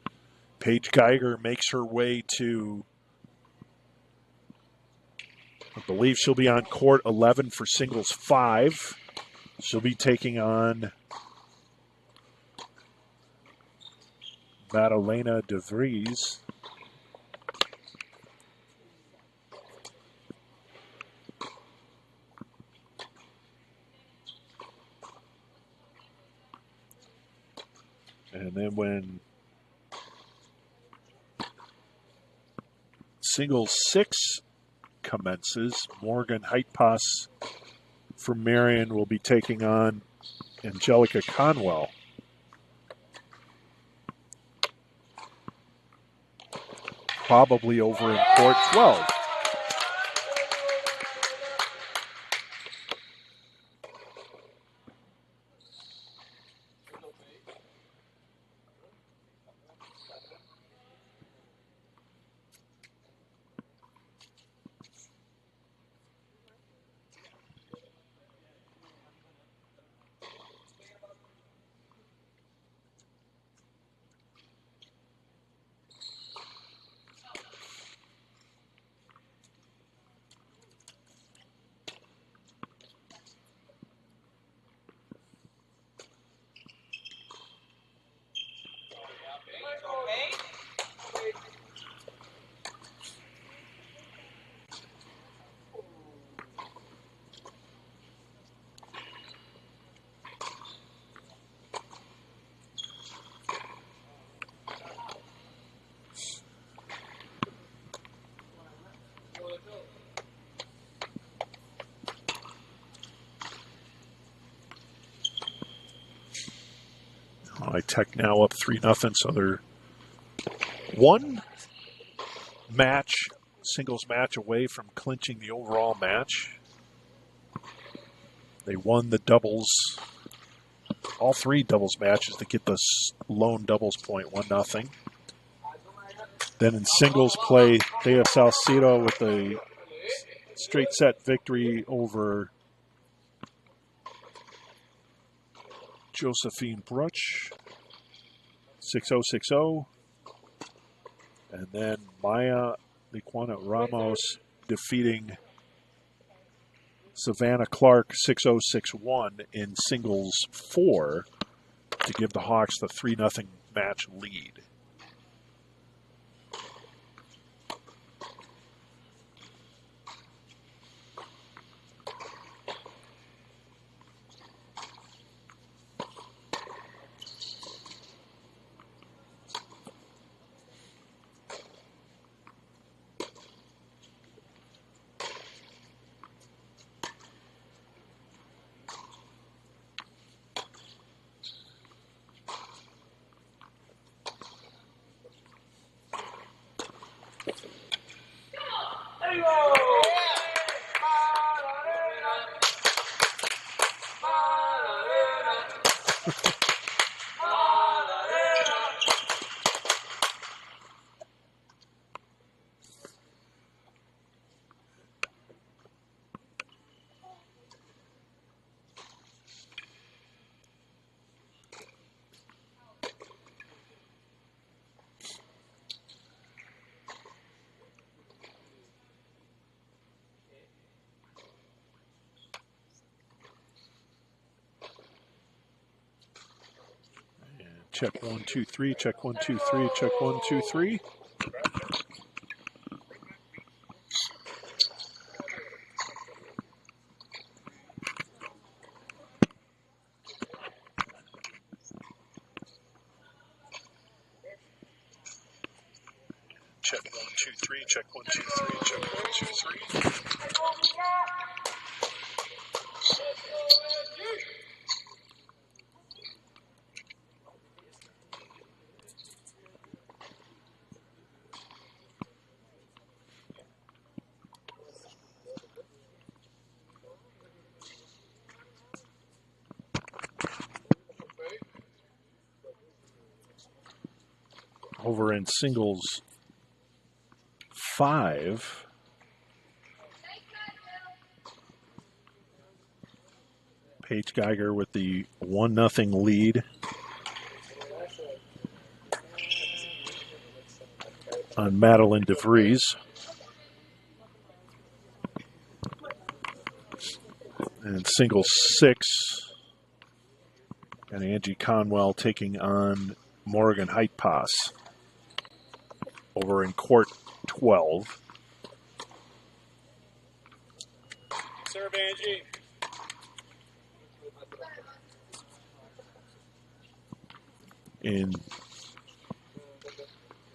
Paige Geiger makes her way to, I believe she'll be on court 11 for singles 5. She'll be taking on Madalena de Vries. And then when singles 6 commences, Morgan Heitpass from Marian will be taking on Angelica Conwell. Probably over in court 12. High Tech now up 3-0, so they're one match, singles match away from clinching the overall match. They won the doubles, all 3 doubles matches to get the lone doubles point, 1-0. Then in singles play, they have Salcedo with a straight set victory over Josephine Bruch, 6-0, 6-0. And then Maya Liquana Ramos defeating Savannah Clark 6-0, 6-1 in singles 4 to give the Hawks the 3-0 match lead. Check 1, 2, 3, check 1, 2, 3, check 1, 2, 3. Check 1, 2, 3, check 1, 2, 3, check 1, 2, 3. Over in singles 5, Paige Geiger with the 1-0 lead on Madeline DeVries. And singles 6, and Angie Conwell taking on Morgan Heitpass over in court 12. Serve, Angie. In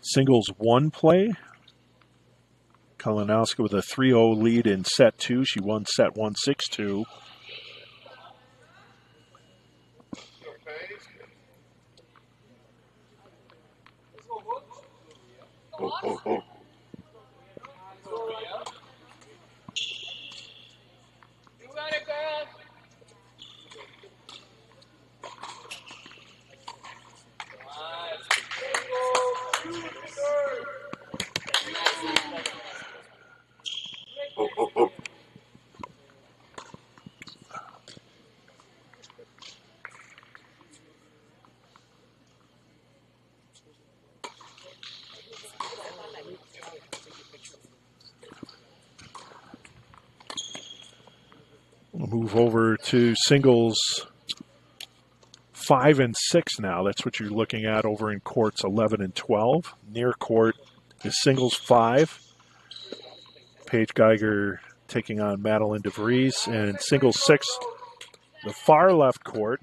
singles 1 play, Kalinowski with a 3-0 lead in set 2. She won set 1 6-2. We'll move over to singles 5 and 6 now. That's what you're looking at over in courts 11 and 12. Near court is singles 5. Paige Geiger taking on Madeline DeVries. And singles 6, the far left court,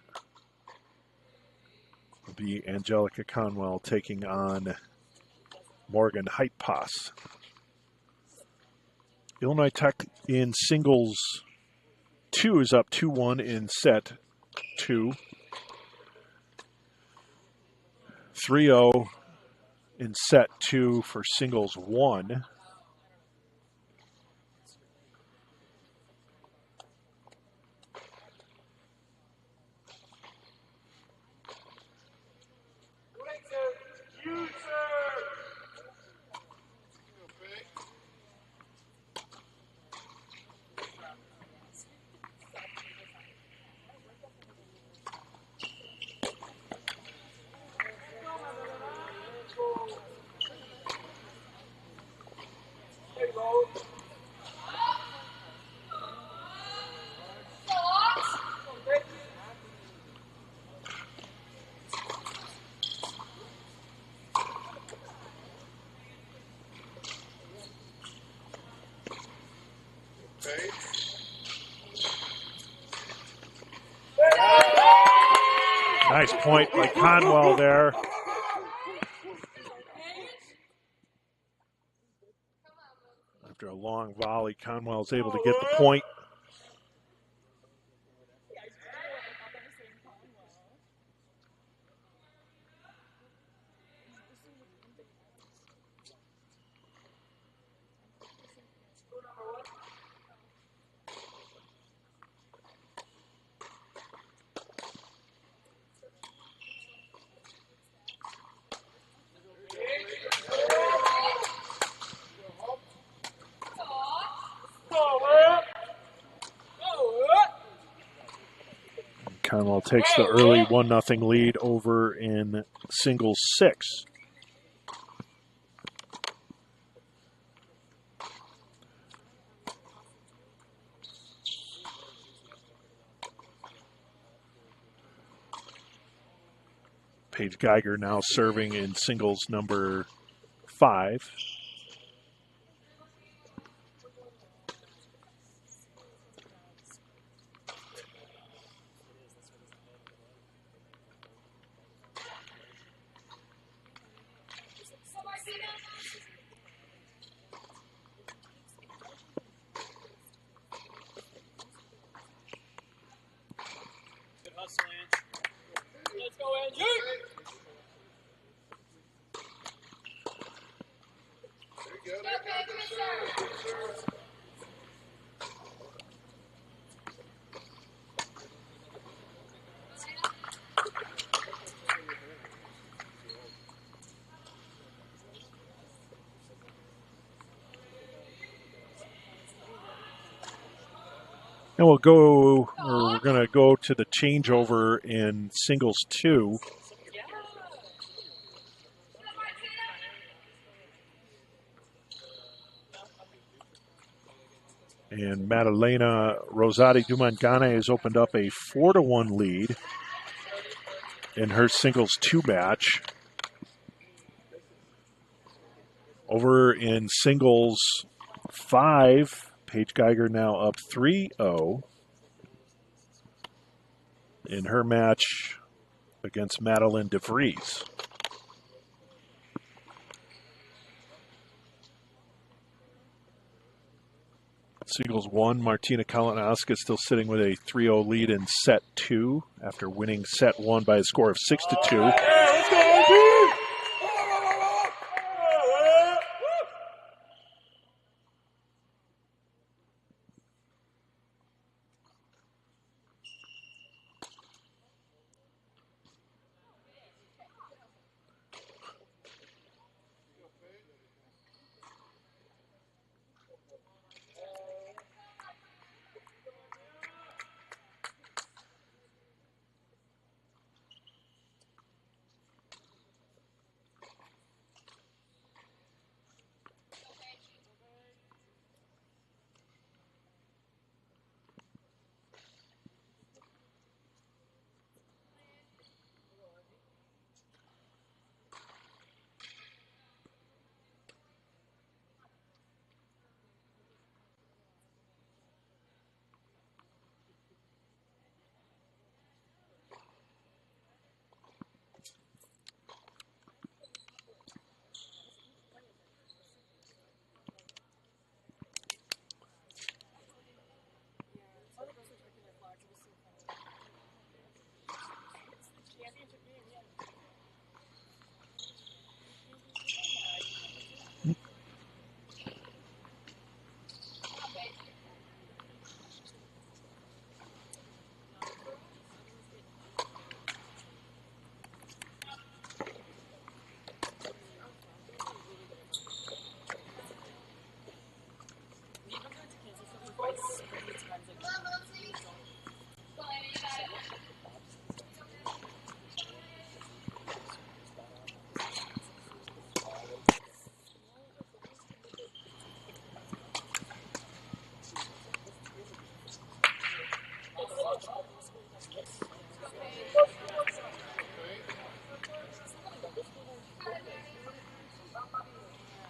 will be Angelica Conwell taking on Morgan Heitpass. Illinois Tech in singles 2 is up 2-1 in set 2. 3-0 in set 2 for singles 1. Nice point by Conwell there. After a long volley, Conwell is able to get the point. Conwell takes the early 1-0 lead over in singles 6. Paige Geiger now serving in singles number 5. Let's go, Angie. And we're going to go to the changeover in singles 2. And Madalena Rosati Dumangane has opened up a 4-1 lead in her singles 2 match Over in singles 5, Paige Geiger now up 3-0 in her match against Madeline DeVries. Singles 1, Martina Kalinowska still sitting with a 3-0 lead in set 2 after winning set 1 by a score of 6-2.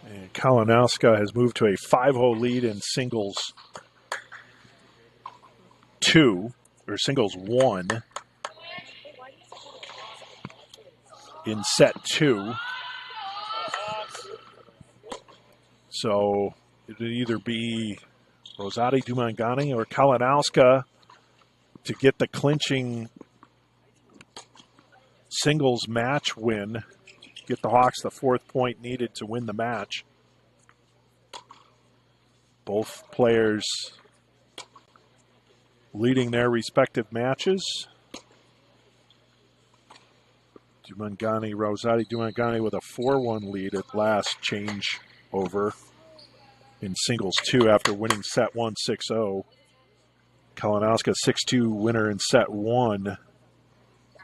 And Kalinowska has moved to a 5-0 lead in singles 2, or singles 1 in set 2. So it would either be Rosati Dumangani or Kalinowska to get the clinching singles match win, get the Hawks the 4th point needed to win the match. Both players leading their respective matches. Rosati Dumangani with a 4-1 lead at last change over in singles 2 after winning set 1 6-0. Kalinowska 6-2 winner in set 1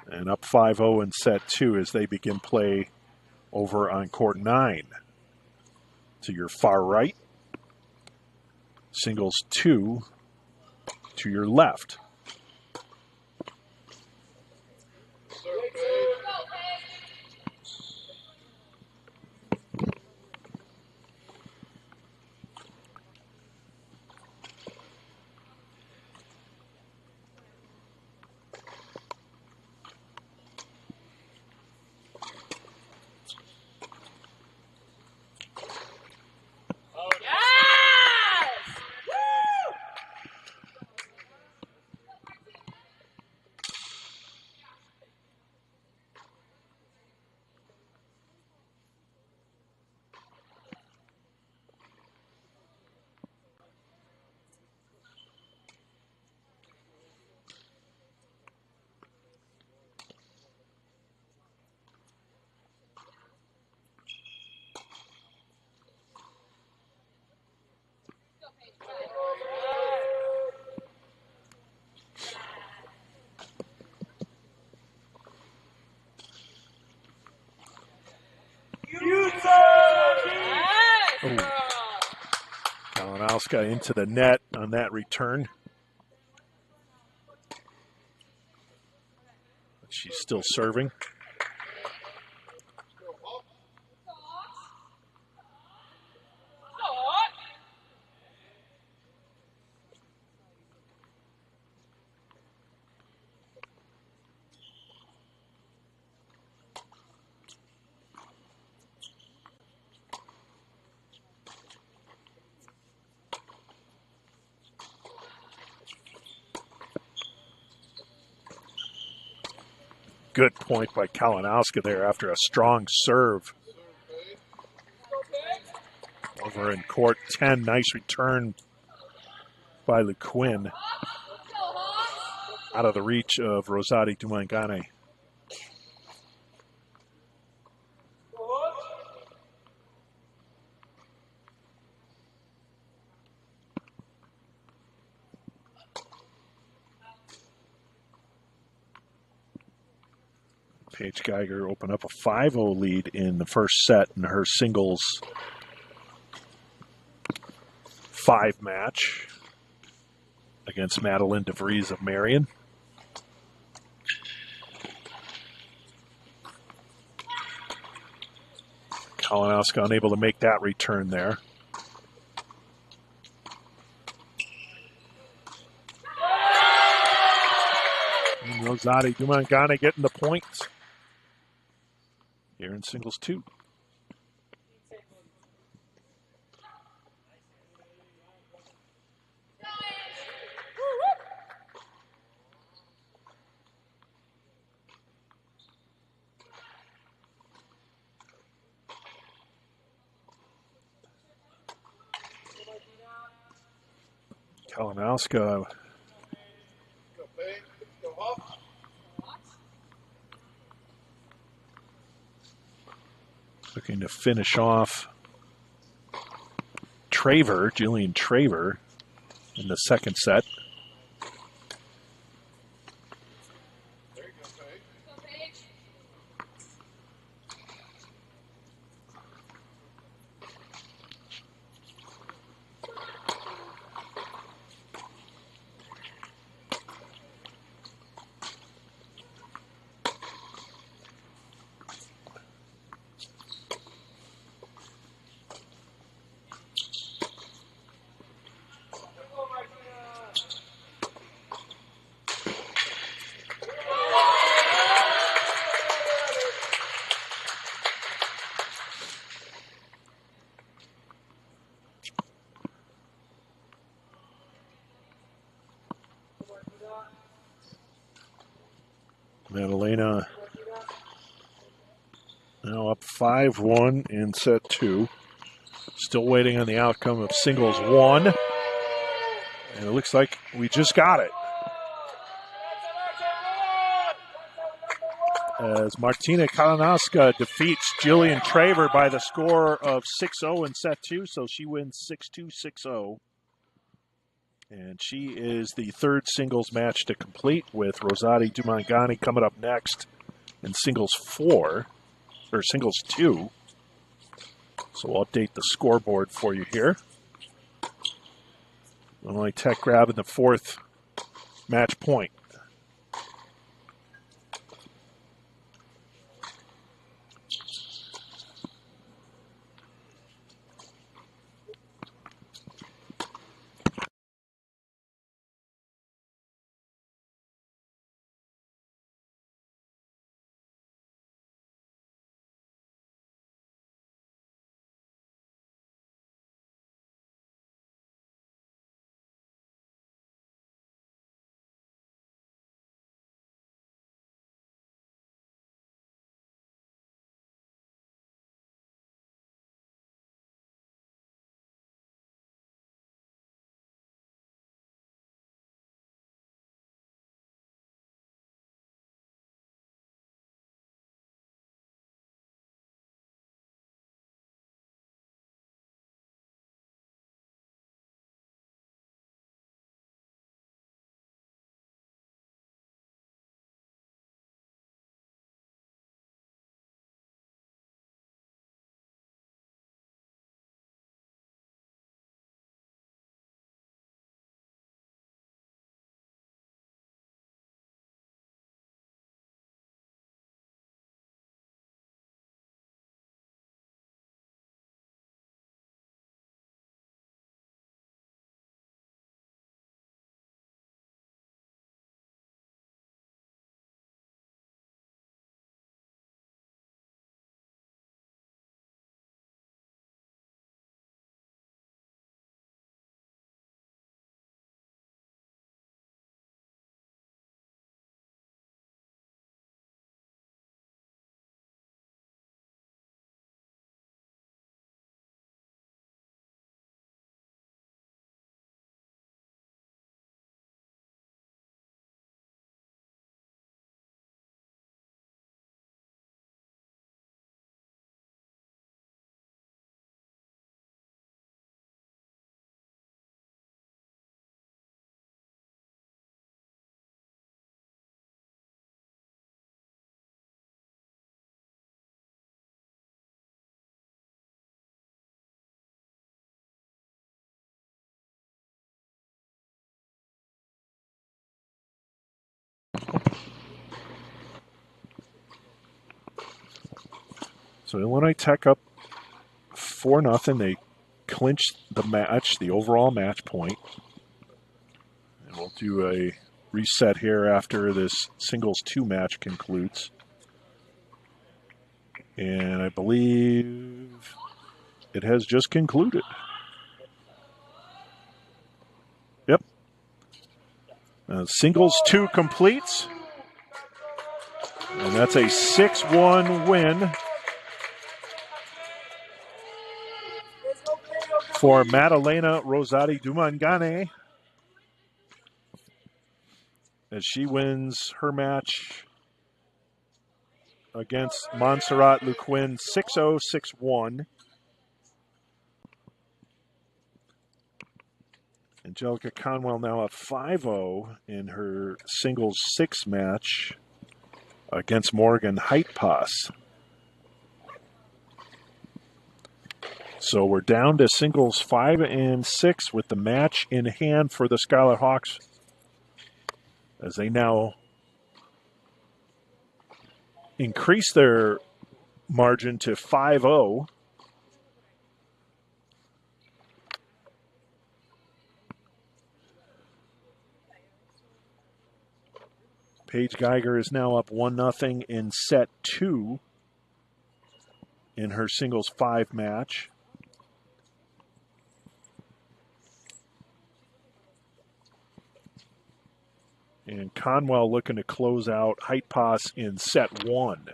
and up 5-0 in set 2 as they begin play over on court 9. To your far right, singles 2 to your left. Kalinowska into the net on that return. She's still serving. point by Kalinowski there after a strong serve. Over in court 10, nice return by LeQuinn. Out of the reach of Rosati Dumangane. Paige Geiger opened up a 5-0 lead in the first set in her singles 5 match against Madeline DeVries of Marian. Kalinowski unable to make that return there. And Rosati Dumangane getting the points here in singles 2. Kalinowski looking to finish off Julian Traver, in the second set. Madalena now up 5-1 in set 2. Still waiting on the outcome of singles 1. And it looks like we just got it. As Martina Kalinowski defeats Jillian Traver by the score of 6-0 in set 2. So she wins 6-2, 6-0. And she is the third singles match to complete, with Rosati Dumangane coming up next in singles 4, or singles 2. So we'll update the scoreboard for you here. Illinois Tech grabbing the 4th match point. So Illinois Tech up 4-0. They clinched the match, the overall match point. And we'll do a reset here after this singles 2 match concludes. And I believe it has just concluded. Yep. Singles 2 completes. And that's a 6-1 win for Madalena Rosati Dumangane as she wins her match against Montserrat Luquin 6-0, 6-1. Angelica Conwell now at 5-0 in her singles 6 match against Morgan Heitpass. So we're down to singles 5 and 6 with the match in hand for the Scarlet Hawks as they now increase their margin to 5-0. Paige Geiger is now up 1-0 in set 2 in her singles 5 match. And Conwell looking to close out Heitpass in set 1.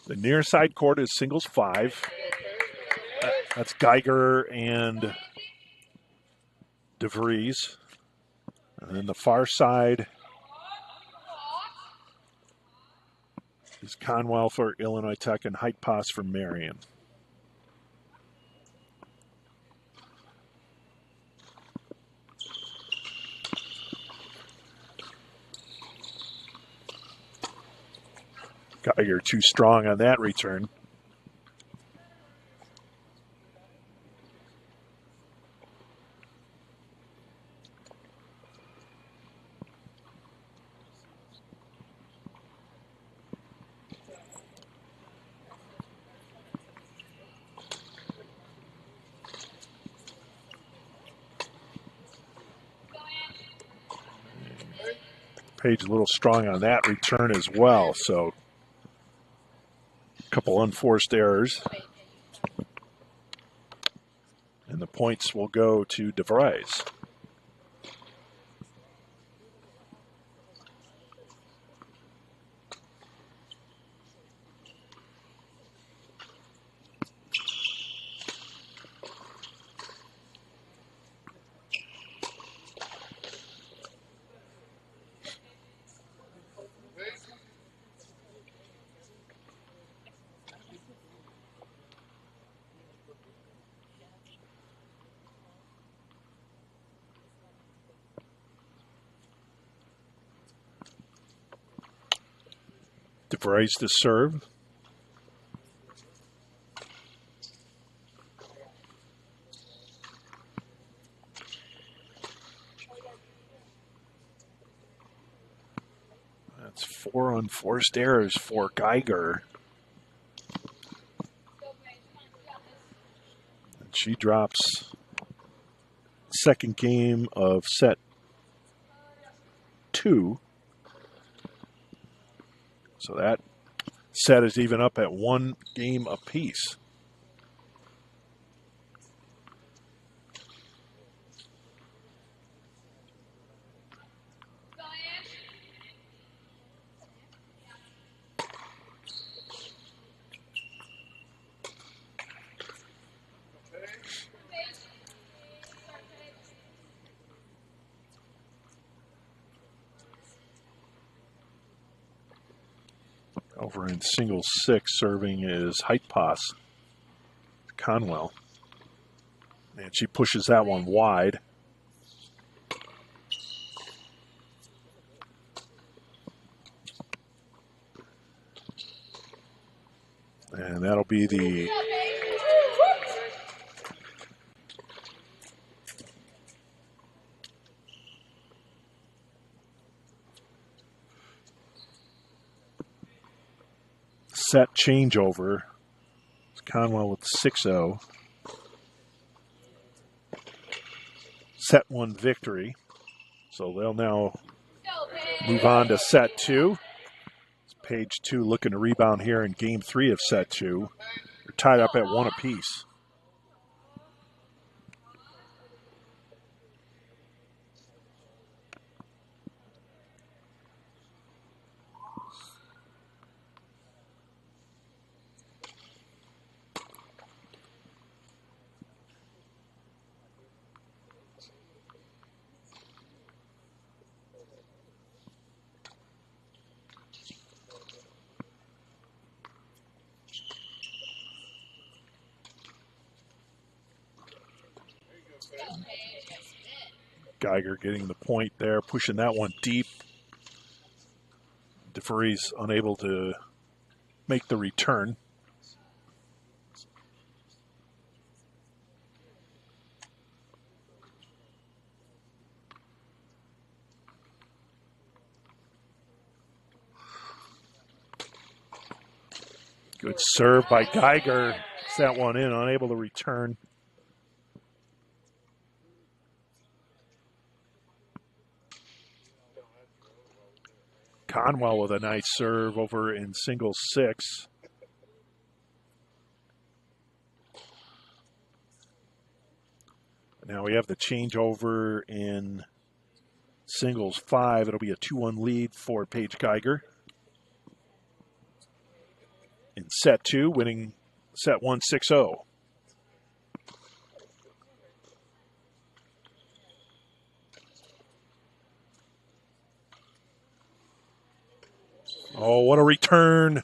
The near side court is singles 5. That's Geiger and DeVries. And then the far side is Conwell for Illinois Tech and Heitpass for Marian. Geiger too strong on that return. Page a little strong on that return as well, so a couple unforced errors. And the points will go to DeVries. DeVries to serve. That's 4 unforced errors for Geiger. And she drops second game of set 2. So that set is even up at 1 game apiece. Over in single 6, serving is Heitpass, Conwell. And she pushes that one wide. And that'll be the set changeover. It's Conwell with 6-0. Set 1 victory. So they'll now move on to set 2. It's Page 2 looking to rebound here in game 3 of set 2. They're tied up at 1 apiece. Geiger getting the point there, pushing that one deep. DeVries unable to make the return. Good serve by Geiger. Gets that one in, unable to return. Conwell with a nice serve over in single 6. Now we have the changeover in singles 5. It'll be a 2-1 lead for Paige Geiger. In set 2, winning set 1 6-0. Oh, what a return.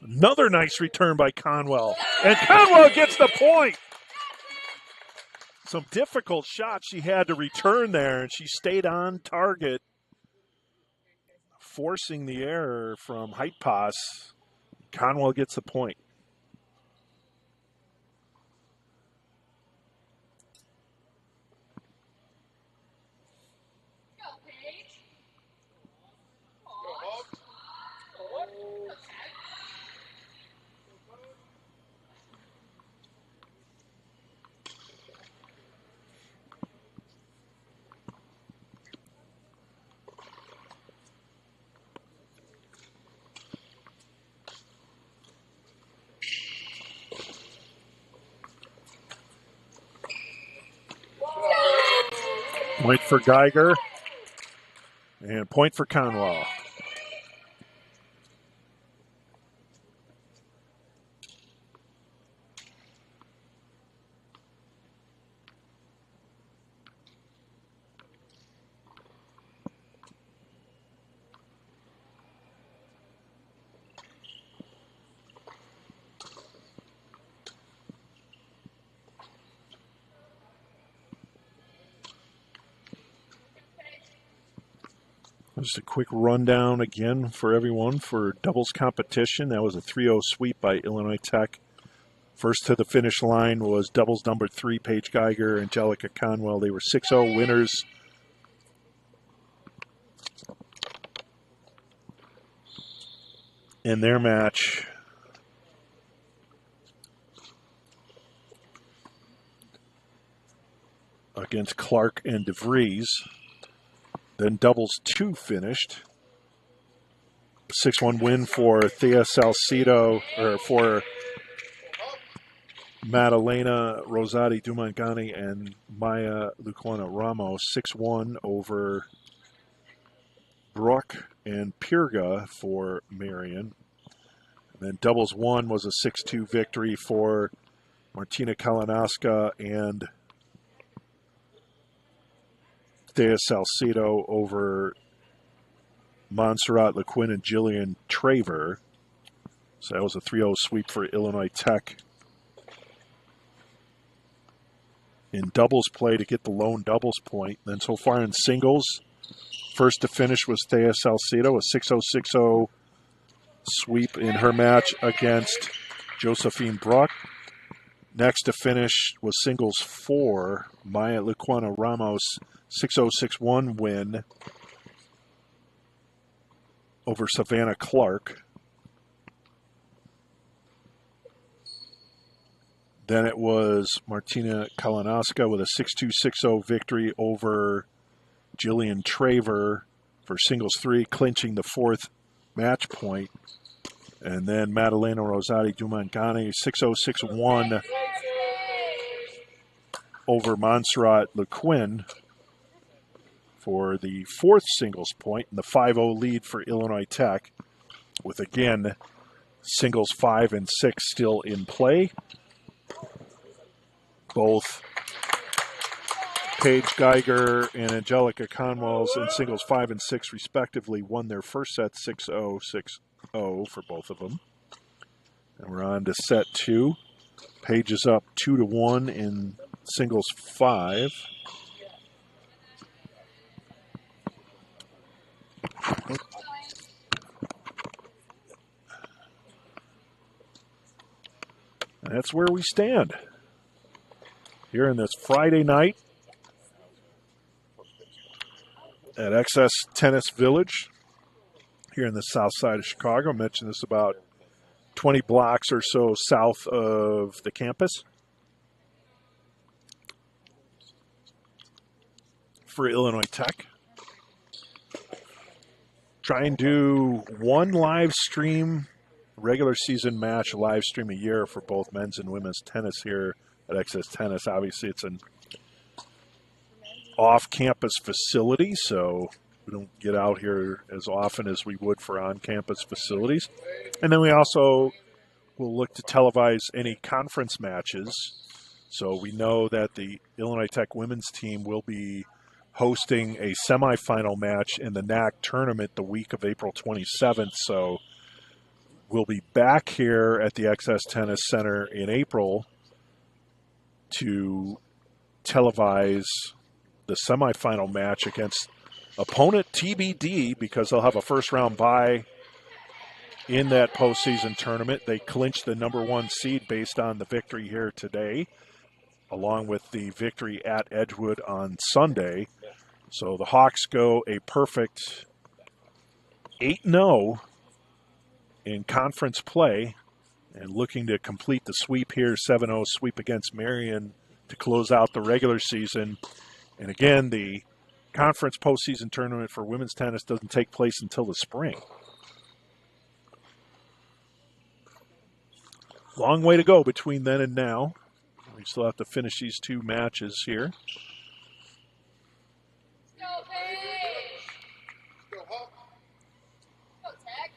Another nice return by Conwell. And Conwell gets the point. Some difficult shots she had to return there, and she stayed on target, forcing the error from height pass. Conwell gets the point. Point for Geiger and point for Conwell. Just a quick rundown again for everyone for doubles competition. That was a 3-0 sweep by Illinois Tech. First to the finish line was doubles number 3, Paige Geiger, Angelica Conwell. They were 6-0 winners. In their match against Clark and DeVries. Then doubles 2 finished. 6-1 win for Thea Salcido, or for Madalena Rosati Dumangani and Maya Luquana Ramos. 6-1 over Brooke and Pirga for Marian. And then doubles 1 was a 6-2 victory for Martina Kalanaska and Thea Salcido over Montserrat LeQuinn and Jillian Traver. So that was a 3-0 sweep for Illinois Tech. In doubles play to get the lone doubles point. Then so far in singles, first to finish was Thea Salcido, a 6-0, 6-0 sweep in her match against Josephine Bruck. Next to finish was singles 4, Maya Luquana Ramos 6-0, 6-1 win over Savannah Clark. Then it was Martina Kalinowska with a 6-2, 6-0 victory over Jillian Traver for singles 3, clinching the 4th match point. And then Madalena Rosati Dumangani 6-0, 6-1 over Montserrat LeQuinn for the 4th singles point, and the 5-0 lead for Illinois Tech, with again singles 5 and 6 still in play. Both Paige Geiger and Angelica Conwells in singles 5 and 6 respectively won their first set 6-0, 6-0 for both of them. And we're on to set 2. Paige is up 2-1 in singles 5. And that's where we stand here in this Friday night at XS Tennis Village here in the south side of Chicago. I mentioned this about 20 blocks or so south of the campus. For Illinois Tech. Try and do one live stream, regular season match live stream a year for both men's and women's tennis here at XS Tennis. Obviously, it's an off-campus facility, so we don't get out here as often as we would for on-campus facilities. And then we also will look to televise any conference matches. So we know that the Illinois Tech women's team will be hosting a semifinal match in the NAC tournament the week of April 27th. So we'll be back here at the XS Tennis Center in April to televise the semifinal match against opponent TBD, because they'll have a first-round bye in that postseason tournament. They clinched the number 1 seed based on the victory here today, along with the victory at Edgewood on Sunday. So the Hawks go a perfect 8-0 in conference play and looking to complete the sweep here, 7-0 sweep against Marian to close out the regular season. And again, the conference postseason tournament for women's tennis doesn't take place until the spring. Long way to go between then and now. We still have to finish these 2 matches here. Go, Paige! Go, Hawk! Go, Tech!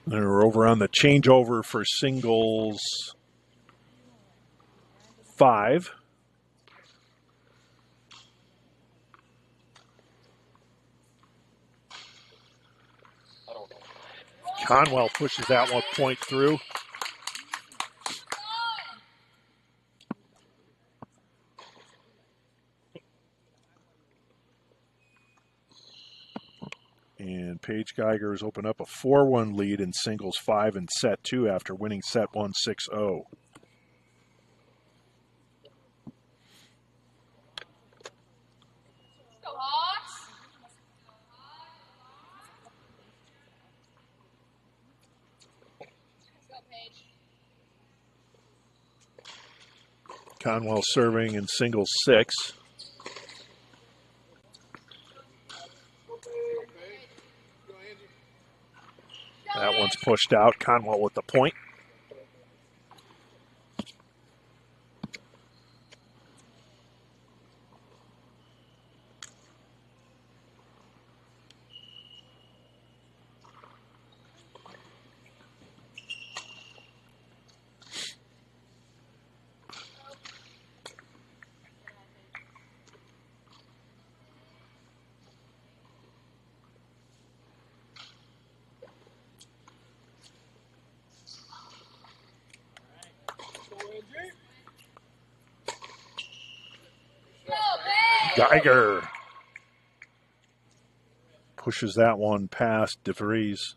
And we're over on the changeover for singles 5. Conwell pushes that 1 point through. And Paige Geiger has opened up a 4-1 lead in singles 5 in set 2 after winning set 1 6-0. Go, Hawks! Go, Paige! Conwell serving in singles 6. That one's pushed out. Conwell with the point. Geiger pushes that one past DeVries.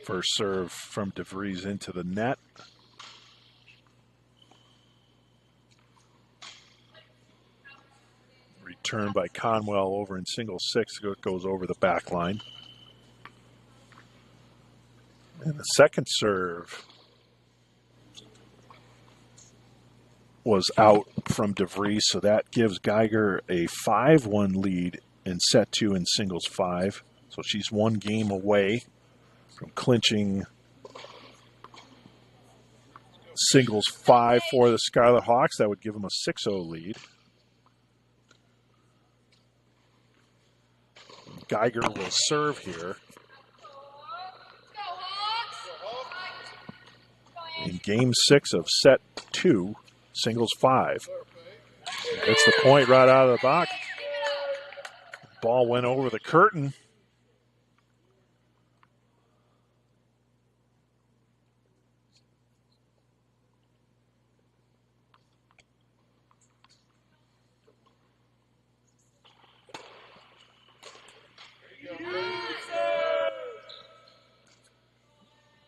First serve from DeVries into the net. Return by Conwell over in single six, goes over the back line. And the second serve was out from DeVries, so that gives Geiger a 5-1 lead in set 2 in singles 5. So she's one game away from clinching singles 5 for the Scarlet Hawks. That would give them a 6-0 lead. Geiger will serve here in game 6 of set 2, singles 5. Gets the point right out of the box. Ball went over the curtain.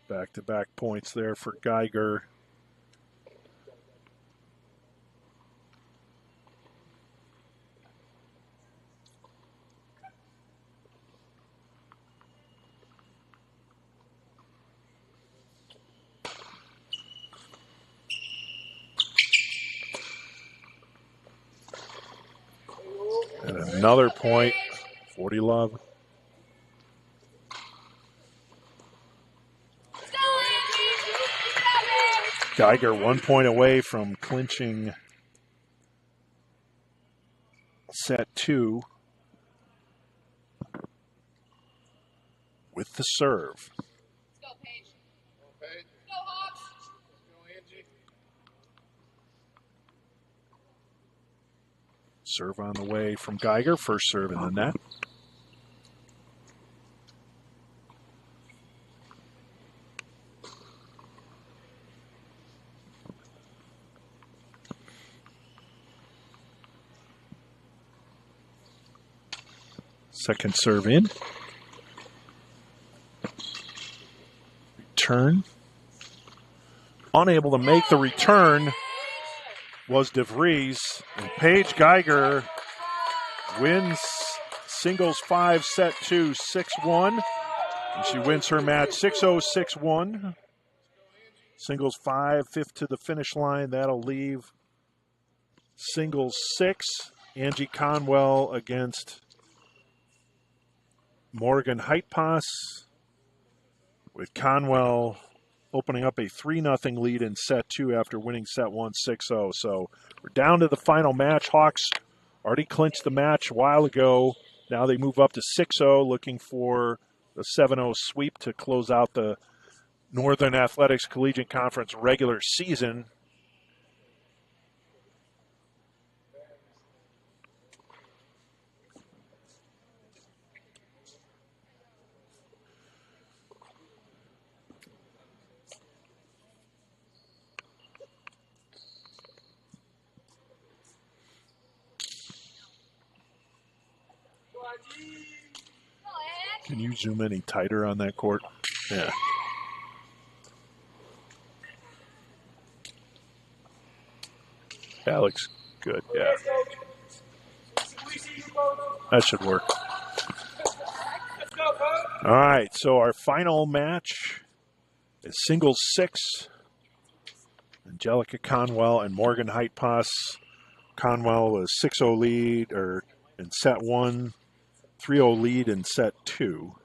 Back-to-back points there for Geiger. And another point, 40 love. Geiger 1 point away from clinching set 2 with the serve. Go, Paige. Go, Hawks. Go, Angie. Serve on the way from Geiger. First serve in the net. Second serve in. Return. Unable to make the return was DeVries. And Paige Geiger wins singles 5, set 2, 6-1. And she wins her match 6-0, 6-1. Singles 5, fifth to the finish line. That'll leave singles 6. Angie Conwell against Morgan Heitpass, with Conwell opening up a 3-0 lead in set 2 after winning set 1 6-0. So we're down to the final match. Hawks already clinched the match a while ago. Now they move up to 6-0, looking for the 7-0 sweep to close out the Northern Athletics Collegiate Conference regular season. Can you zoom any tighter on that court? Yeah. That looks good, yeah. That should work. All right, so our final match is singles 6. Angelica Conwell and Morgan Heitpass. Conwell was 6-0 lead in set 1. 3-0 lead in set 2.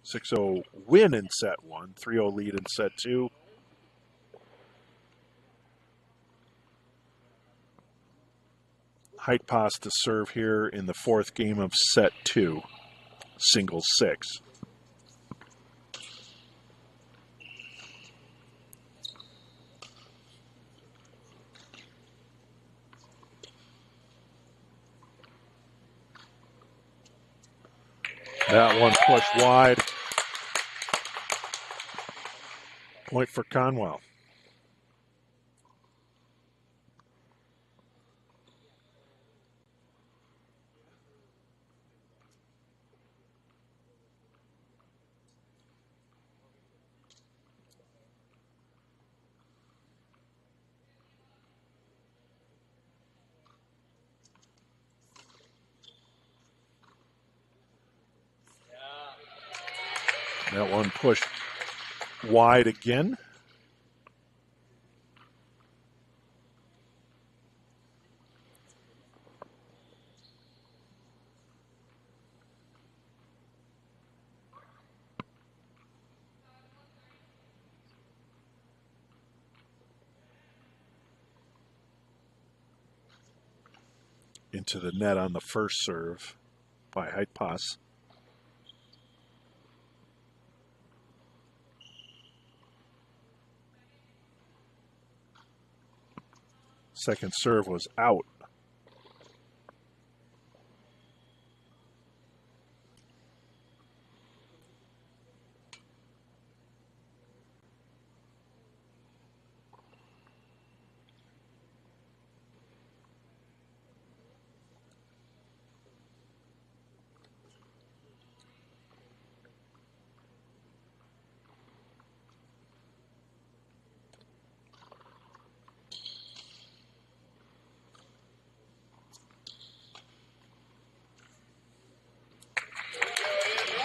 6-0 win in set 1. 3-0 lead in set 2. Heitpass to serve here in the 4th game of set 2. Singles 6. That one pushed wide. Point for Conwell. That one pushed wide again. Into the net on the first serve by Heitpass. Second serve was out.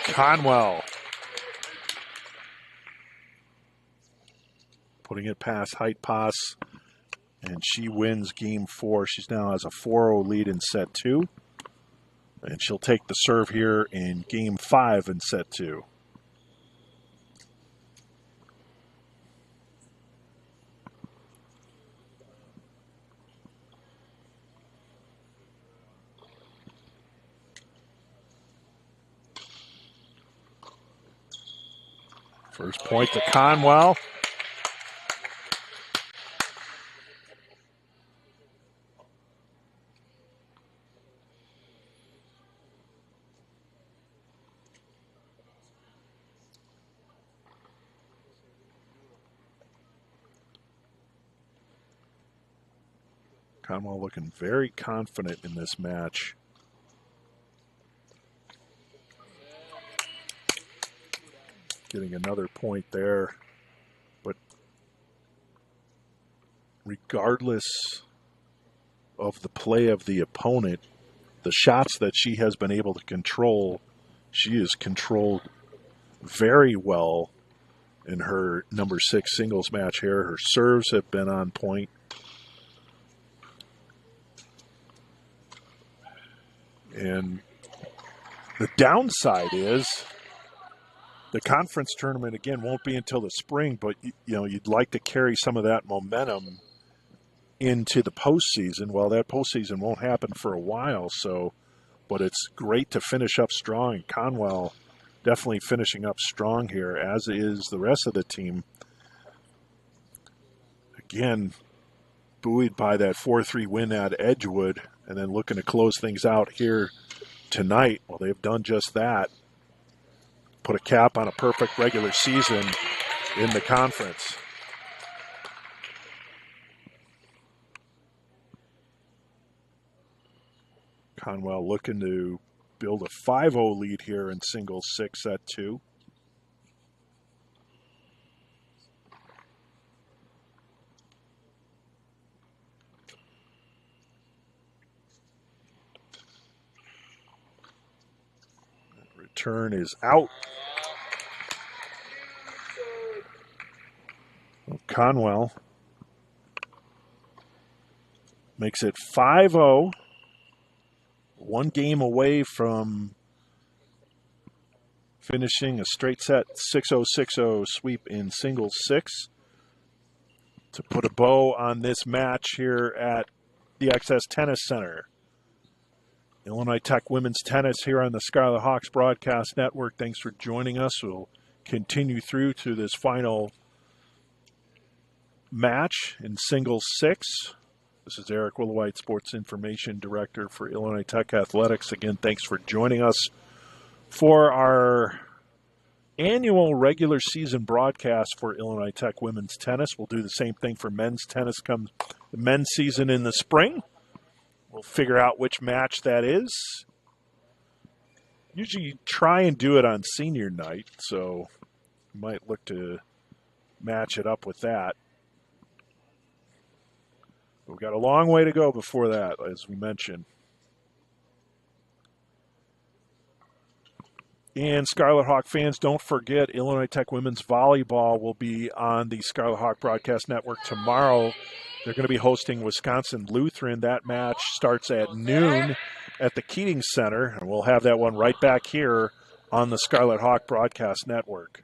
Conwell putting it past Heitpass, and she wins game 4. She's now has a 4-0 lead in set 2, and she'll take the serve here in game 5 in set 2. First point to Conwell. Conwell looking very confident in this match. Getting another point there. But regardless of the play of the opponent, the shots that she has been able to control, she has controlled very well in her number 6 singles match here. Her serves have been on point. And the downside is the conference tournament, again, won't be until the spring, but you'd like to carry some of that momentum into the postseason. Well, that postseason won't happen for a while, but it's great to finish up strong. Conwell definitely finishing up strong here, as is the rest of the team. Again, buoyed by that 4-3 win at Edgewood, and then looking to close things out here tonight. Well, they've done just that. Put a cap on a perfect regular season in the conference. Conwell looking to build a 5-0 lead here in singles 6 at 2. Return is out. Conwell makes it 5-0. One game away from finishing a straight set 6-0, 6-0 sweep in singles 6 to put a bow on this match here at the Access Tennis Center. Illinois Tech Women's Tennis here on the Scarlet Hawks Broadcast Network. Thanks for joining us. We'll continue through to this final match in singles 6. This is Eric Willowite, Sports Information Director for Illinois Tech Athletics. Again, thanks for joining us For our annual regular season broadcast for Illinois Tech women's tennis, we'll do the same thing for men's tennis come the men's season in the spring. We'll figure out which match that is. Usually try and do it on senior night, so you might look to match it up with that. But we've got a long way to go before that, as we mentioned. And Scarlet Hawk fans, don't forget Illinois Tech women's volleyball will be on the Scarlet Hawk Broadcast Network tomorrow. They're going to be hosting Wisconsin Lutheran. That match starts at noon at the Keating Center, and we'll have that one right back here on the Scarlet Hawk Broadcast Network.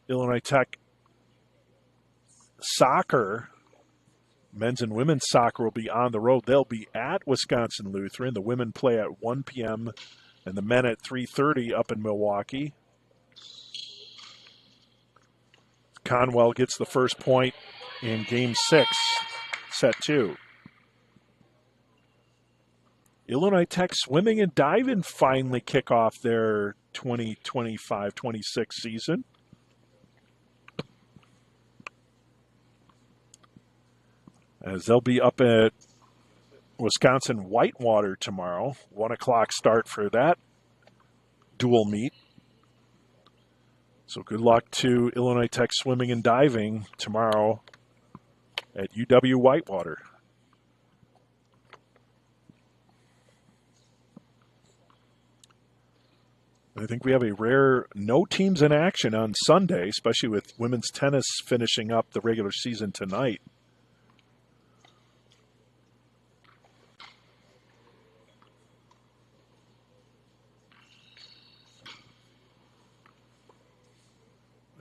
Illinois Tech soccer, men's and women's soccer, will be on the road. They'll be at Wisconsin Lutheran. The women play at 1 p.m., and the men at 3:30 up in Milwaukee. Conwell gets the first point in Game 6, Set 2. Illinois Tech swimming and diving finally kick off their 2025-26 season. As they'll be up at Wisconsin Whitewater tomorrow. 1 o'clock start for that dual meet. So good luck to Illinois Tech swimming and diving tomorrow at UW Whitewater. I think we have a rare no teams in action on Sunday, especially with women's tennis finishing up the regular season tonight.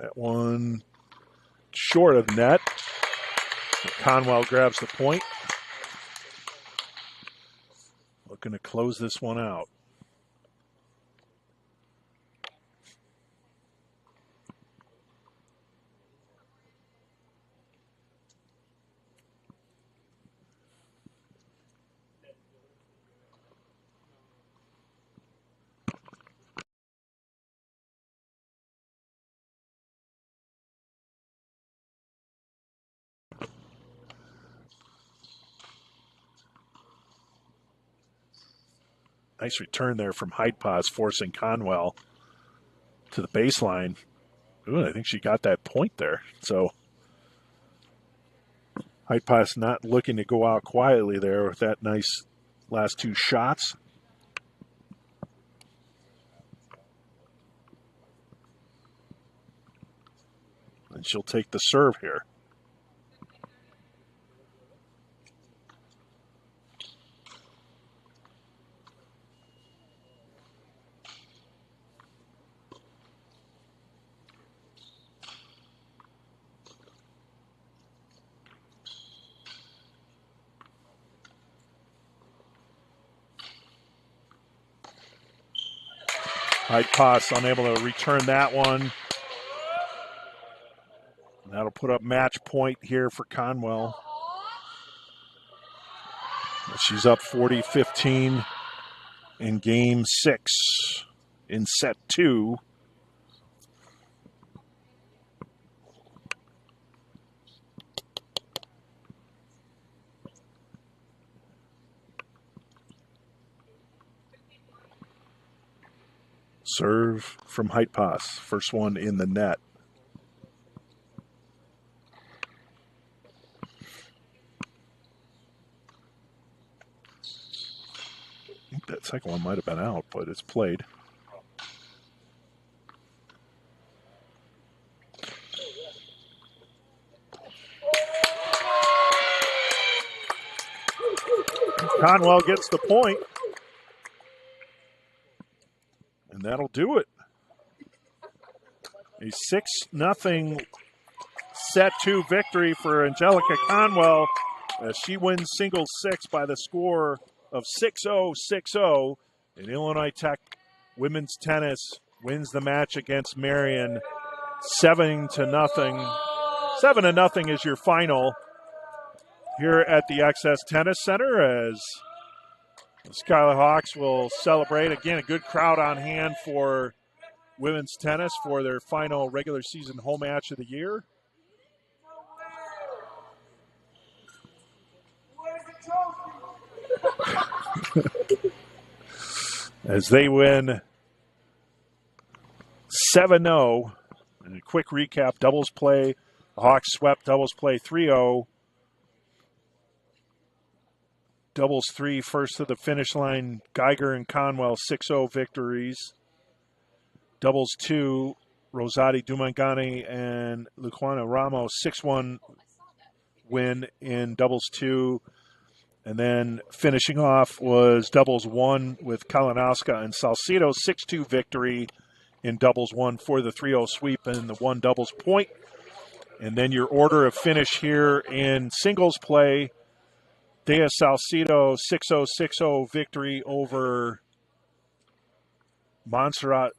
That one short of net. Conwell grabs the point. Looking to close this one out. Nice return there from Heidpas, forcing Conwell to the baseline. Ooh, I think she got that point there. So Heidpas not looking to go out quietly there with that nice last two shots. And she'll take the serve here. Heidpas unable to return that one. That'll put up match point here for Conwell. She's up 40-15 in Game 6 in Set 2. Serve from Heidpas. First one in the net. I think that second one might have been out, but it's played. Conwell gets the point. And that'll do it. A 6-0 Set 2 victory for Angelica Conwell as she wins singles 6 by the score of 6-0, 6-0. And Illinois Tech women's tennis wins the match against Marian 7-0. 7-0 is your final here at the Access Tennis Center as The Scarlet Hawks will celebrate. Again, a good crowd on hand for women's tennis for their final regular season home match of the year. As they win 7-0. And a quick recap, doubles play. The Hawks swept doubles play 3-0. Doubles 3 first to the finish line. Geiger and Conwell 6-0 victories. Doubles 2, Rosati Dumangani and Luquana Ramos 6-1 win in doubles 2. And then finishing off was doubles 1 with Kalinowska and Salcido 6-2 victory in doubles 1 for the 3-0 sweep and the 1 doubles point. And then your order of finish here in singles play. Dea Salcido 6-0, 6-0 victory over Montserrat.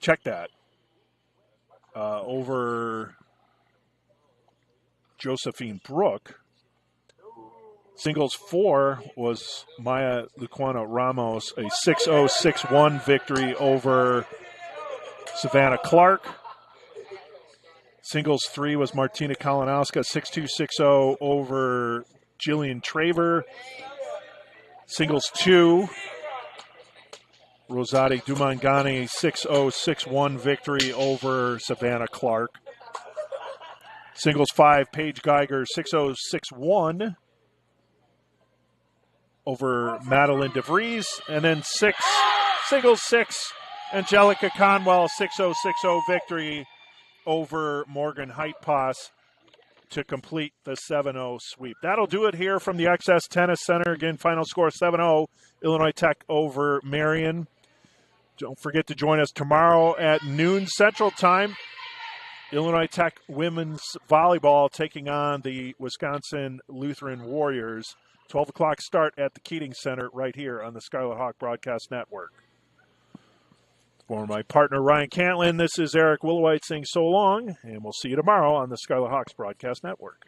Check that. Over Josephine Brooke. Singles 4 was Maya Luquana Ramos, a 6-0, 6-1 victory over Savannah Clark. Singles 3 was Martina Kalinowska, 6-2, 6-0 over Jillian Traver. Singles 2, Rosati Dumangani, 6-0, 6-1 victory over Savannah Clark. Singles 5, Paige Geiger, 6-0, 6-1 over Madeline DeVries. And then singles 6, Angelica Conwell, 6-0, 6-0 victory over Morgan Heitpass to complete the 7-0 sweep. That'll do it here from the XS Tennis Center. Again, final score 7-0, Illinois Tech over Marian. Don't forget to join us tomorrow at noon Central Time. Illinois Tech women's volleyball taking on the Wisconsin Lutheran Warriors. 12 o'clock start at the Keating Center right here on the Scarlet Hawk Broadcast Network. For my partner, Ryan Cantlin, this is Eric Willowite saying so long, and we'll see you tomorrow on the Scarlet Hawks Broadcast Network.